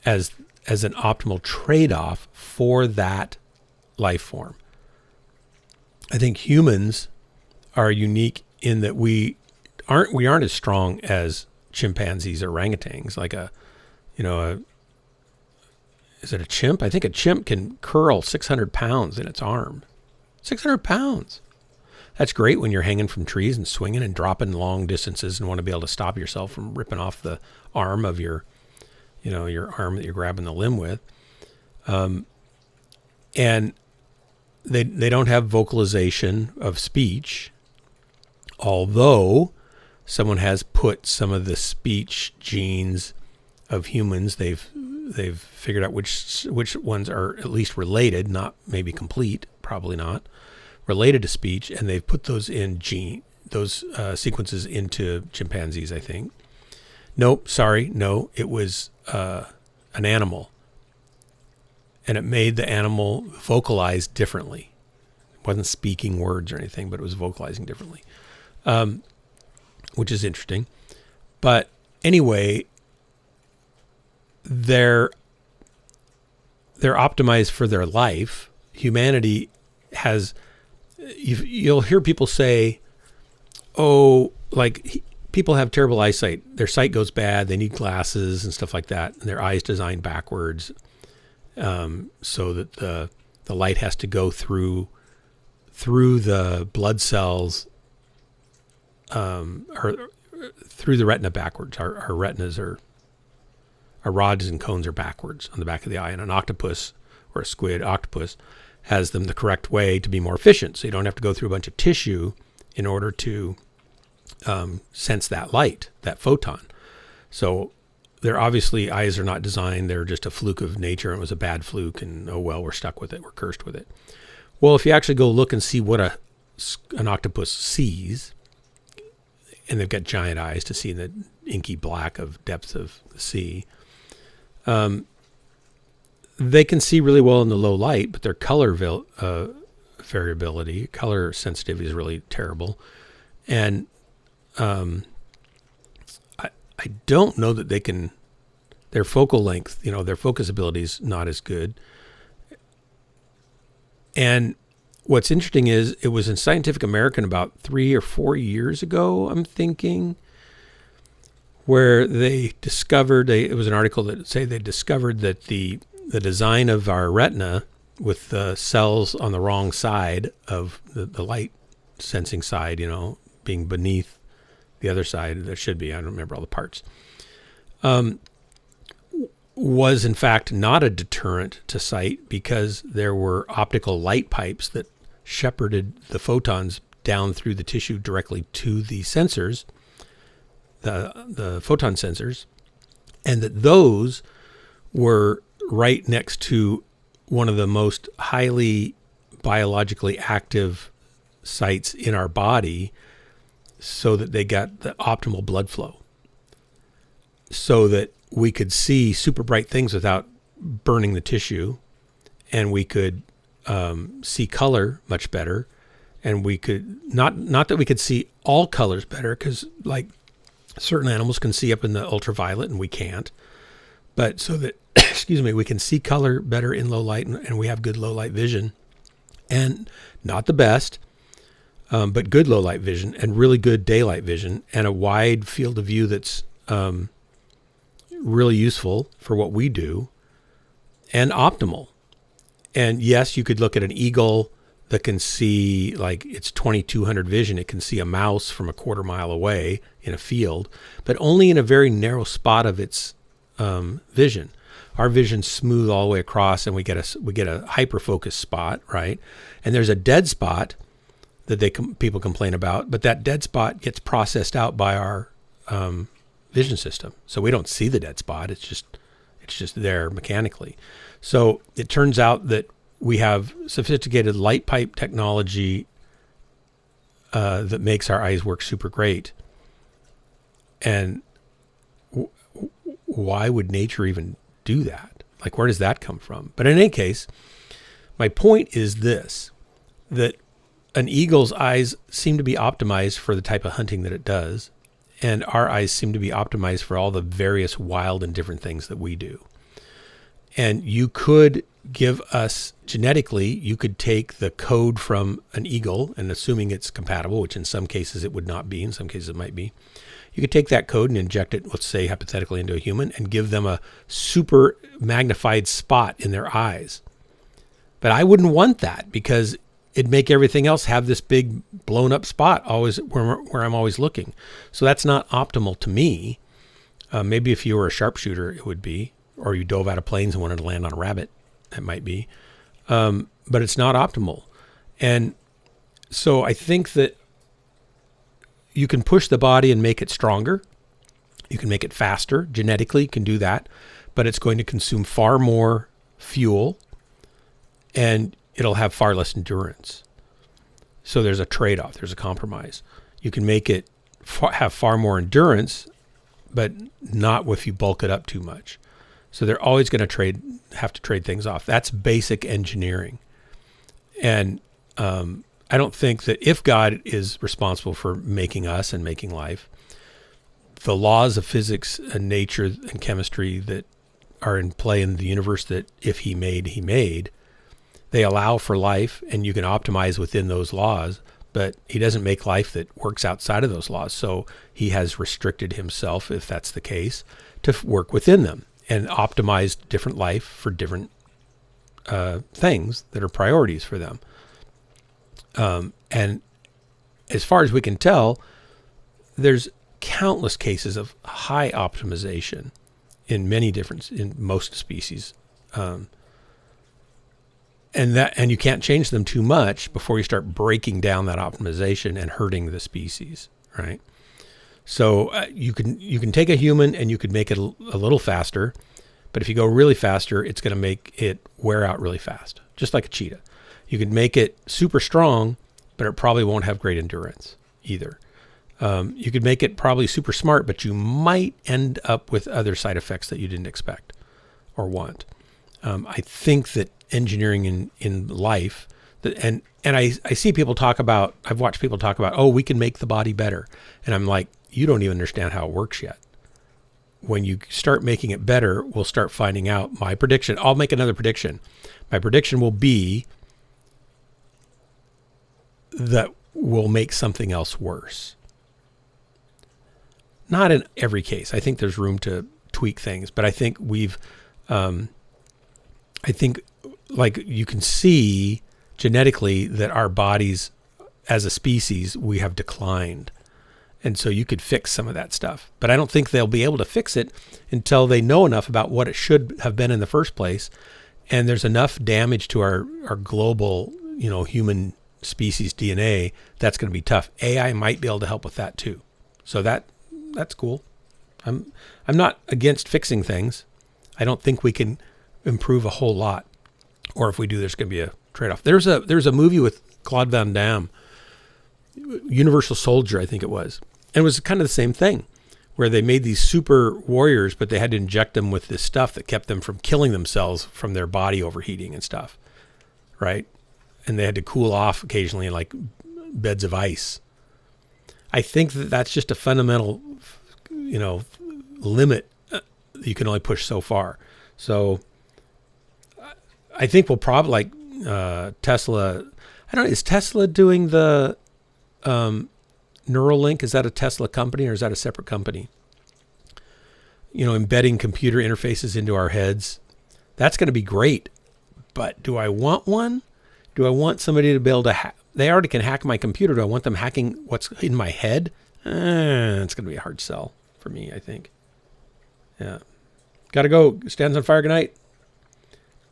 as an optimal trade-off for that life form. I think humans are unique in that we aren't as strong as chimpanzees or orangutans. Like is it a chimp? I think a chimp can curl 600 pounds in its arm. 600 pounds. That's great when you're hanging from trees and swinging and dropping long distances and want to be able to stop yourself from ripping off the arm of your arm that you're grabbing the limb with. And they don't have vocalization of speech, although someone has put some of the speech genes of humans. They've figured out which ones are at least related, not maybe complete, probably not related to speech, and they've put those sequences into chimpanzees, I think. Nope, sorry, no, it was an animal, and it made the animal vocalize differently. It wasn't speaking words or anything, but it was vocalizing differently, which is interesting. But anyway, they're optimized for their life. Humanity has, you'll hear people say, people have terrible eyesight. Their sight goes bad. They need glasses and stuff like that. And their eyes designed backwards, so that the light has to go through the blood cells, or through the retina backwards. Our retinas are, our rods and cones are backwards on the back of the eye, and an octopus or a squid octopus has them the correct way to be more efficient. So you don't have to go through a bunch of tissue in order to sense that light, that photon. So their obviously eyes are not designed. They're just a fluke of nature, and it was a bad fluke, and oh well, we're stuck with it. We're cursed with it. Well, if you actually go look and see what an octopus sees, and they've got giant eyes to see in the inky black of depths of the sea, they can see really well in the low light, but their color variability, color sensitivity is really terrible. And I don't know that they can, their focal length, their focus ability is not as good. And what's interesting is it was in Scientific American about 3 or 4 years ago, I'm thinking, where they discovered, it was an article that say they discovered that the design of our retina with the cells on the wrong side of the light sensing side, being beneath the other side, there should be, I don't remember all the parts, was in fact not a deterrent to sight, because there were optical light pipes that shepherded the photons down through the tissue directly to the sensors, the photon sensors, and that those were right next to one of the most highly biologically active sites in our body, so that they got the optimal blood flow, so that we could see super bright things without burning the tissue, and we could see color much better, and we could not that we could see all colors better, because like certain animals can see up in the ultraviolet and we can't, but so that we can see color better in low light, and we have good low light vision, and not the best, but good low light vision and really good daylight vision, and a wide field of view that's really useful for what we do and optimal. And yes, you could look at an eagle that can see, like, it's 2200 vision. It can see a mouse from a quarter mile away in a field, but only in a very narrow spot of its vision. Our vision's smooth all the way across, and we get a hyper focused spot, right? And there's a dead spot that people complain about, but that dead spot gets processed out by our vision system, so we don't see the dead spot. It's just there mechanically. So it turns out that we have sophisticated light pipe technology that makes our eyes work super great. And why would nature even do that? Like, where does that come from? But in any case, my point is this, that an eagle's eyes seem to be optimized for the type of hunting that it does, and our eyes seem to be optimized for all the various wild and different things that we do. And you could give us genetically, you could take the code from an eagle, and assuming it's compatible, which in some cases it would not be, in some cases it might be, you could take that code and inject it, let's say hypothetically, into a human and give them a super magnified spot in their eyes. But I wouldn't want that, because it'd make everything else have this big blown up spot always where I'm always looking. So that's not optimal to me. Maybe if you were a sharpshooter, it would be, or you dove out of planes and wanted to land on a rabbit, it might be. But it's not optimal. And so I think that you can push the body and make it stronger. You can make it faster. Genetically, you can do that. But it's going to consume far more fuel, and it'll have far less endurance. So there's a trade-off. There's a compromise. You can make it have far more endurance, but not if you bulk it up too much. So they're always going to have to trade things off. That's basic engineering. And I don't think that if God is responsible for making us and making life, the laws of physics and nature and chemistry that are in play in the universe, that if he made, they allow for life, and you can optimize within those laws, but he doesn't make life that works outside of those laws. So he has restricted himself, if that's the case, to work within them and optimize different life for different things that are priorities for them. And as far as we can tell, there's countless cases of high optimization in most species. And you can't change them too much before you start breaking down that optimization and hurting the species, right? So you can take a human and you could make it a little faster, but if you go really faster, it's going to make it wear out really fast, just like a cheetah. You could make it super strong, but it probably won't have great endurance either. You could make it probably super smart, but you might end up with other side effects that you didn't expect or want. I think that engineering in life, and I see people talk about, I've watched people talk about, oh, we can make the body better. And I'm like, you don't even understand how it works yet. When you start making it better, we'll start finding out. My prediction, I'll make another prediction. My prediction will be that we'll make something else worse. Not in every case. I think there's room to tweak things, but I think like you can see genetically that our bodies as a species, we have declined. And so you could fix some of that stuff, but I don't think they'll be able to fix it until they know enough about what it should have been in the first place. And there's enough damage to our global, human species DNA, that's going to be tough. AI might be able to help with that too. So that's cool. I'm not against fixing things. I don't think we can improve a whole lot, or if we do, there's going to be a trade-off. There's a movie with Claude Van Damme, Universal Soldier, I think it was. And it was kind of the same thing, where they made these super warriors, but they had to inject them with this stuff that kept them from killing themselves from their body overheating and stuff, right? And they had to cool off occasionally in like beds of ice. I think that that's just a fundamental, limit that you can only push so far. So I think we'll probably, like Tesla, I don't know, is Tesla doing the Neuralink? Is that a Tesla company or is that a separate company? embedding computer interfaces into our heads. That's going to be great. But do I want one? Do I want somebody to be able to hack? They already can hack my computer. Do I want them hacking what's in my head? It's going to be a hard sell for me, I think. Yeah. Got to go. Stands on fire. Good night.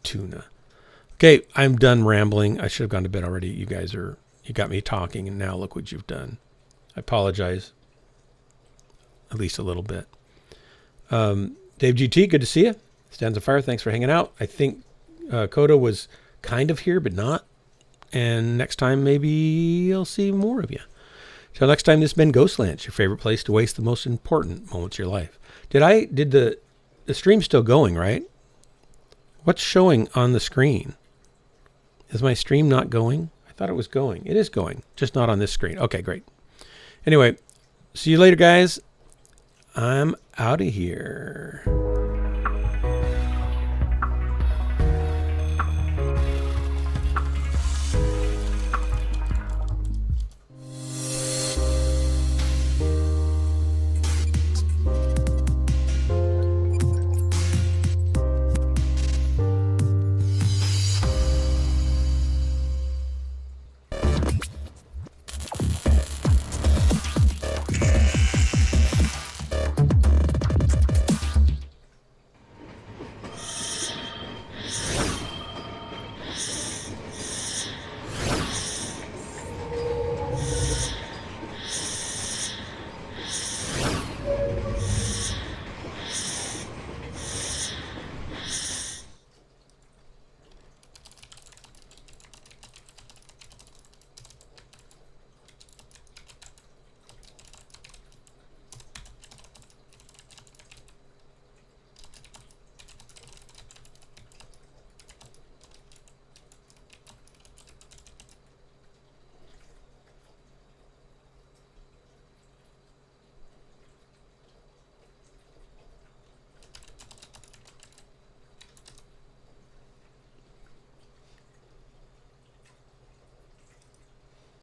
Tuna. Okay, I'm done rambling. I should have gone to bed already. You got me talking, and now look what you've done. I apologize. At least a little bit. Dave GT, good to see you. Stands on fire. Thanks for hanging out. I think Kodo was kind of here, but not. And next time, maybe you'll see more of you. Till next time, this has been Ghostlands, your favorite place to waste the most important moments of your life. Did the stream's still going, right? What's showing on the screen? Is my stream not going? I thought it was going. It is going, just not on this screen. Okay, great. Anyway, see you later, guys. I'm out of here.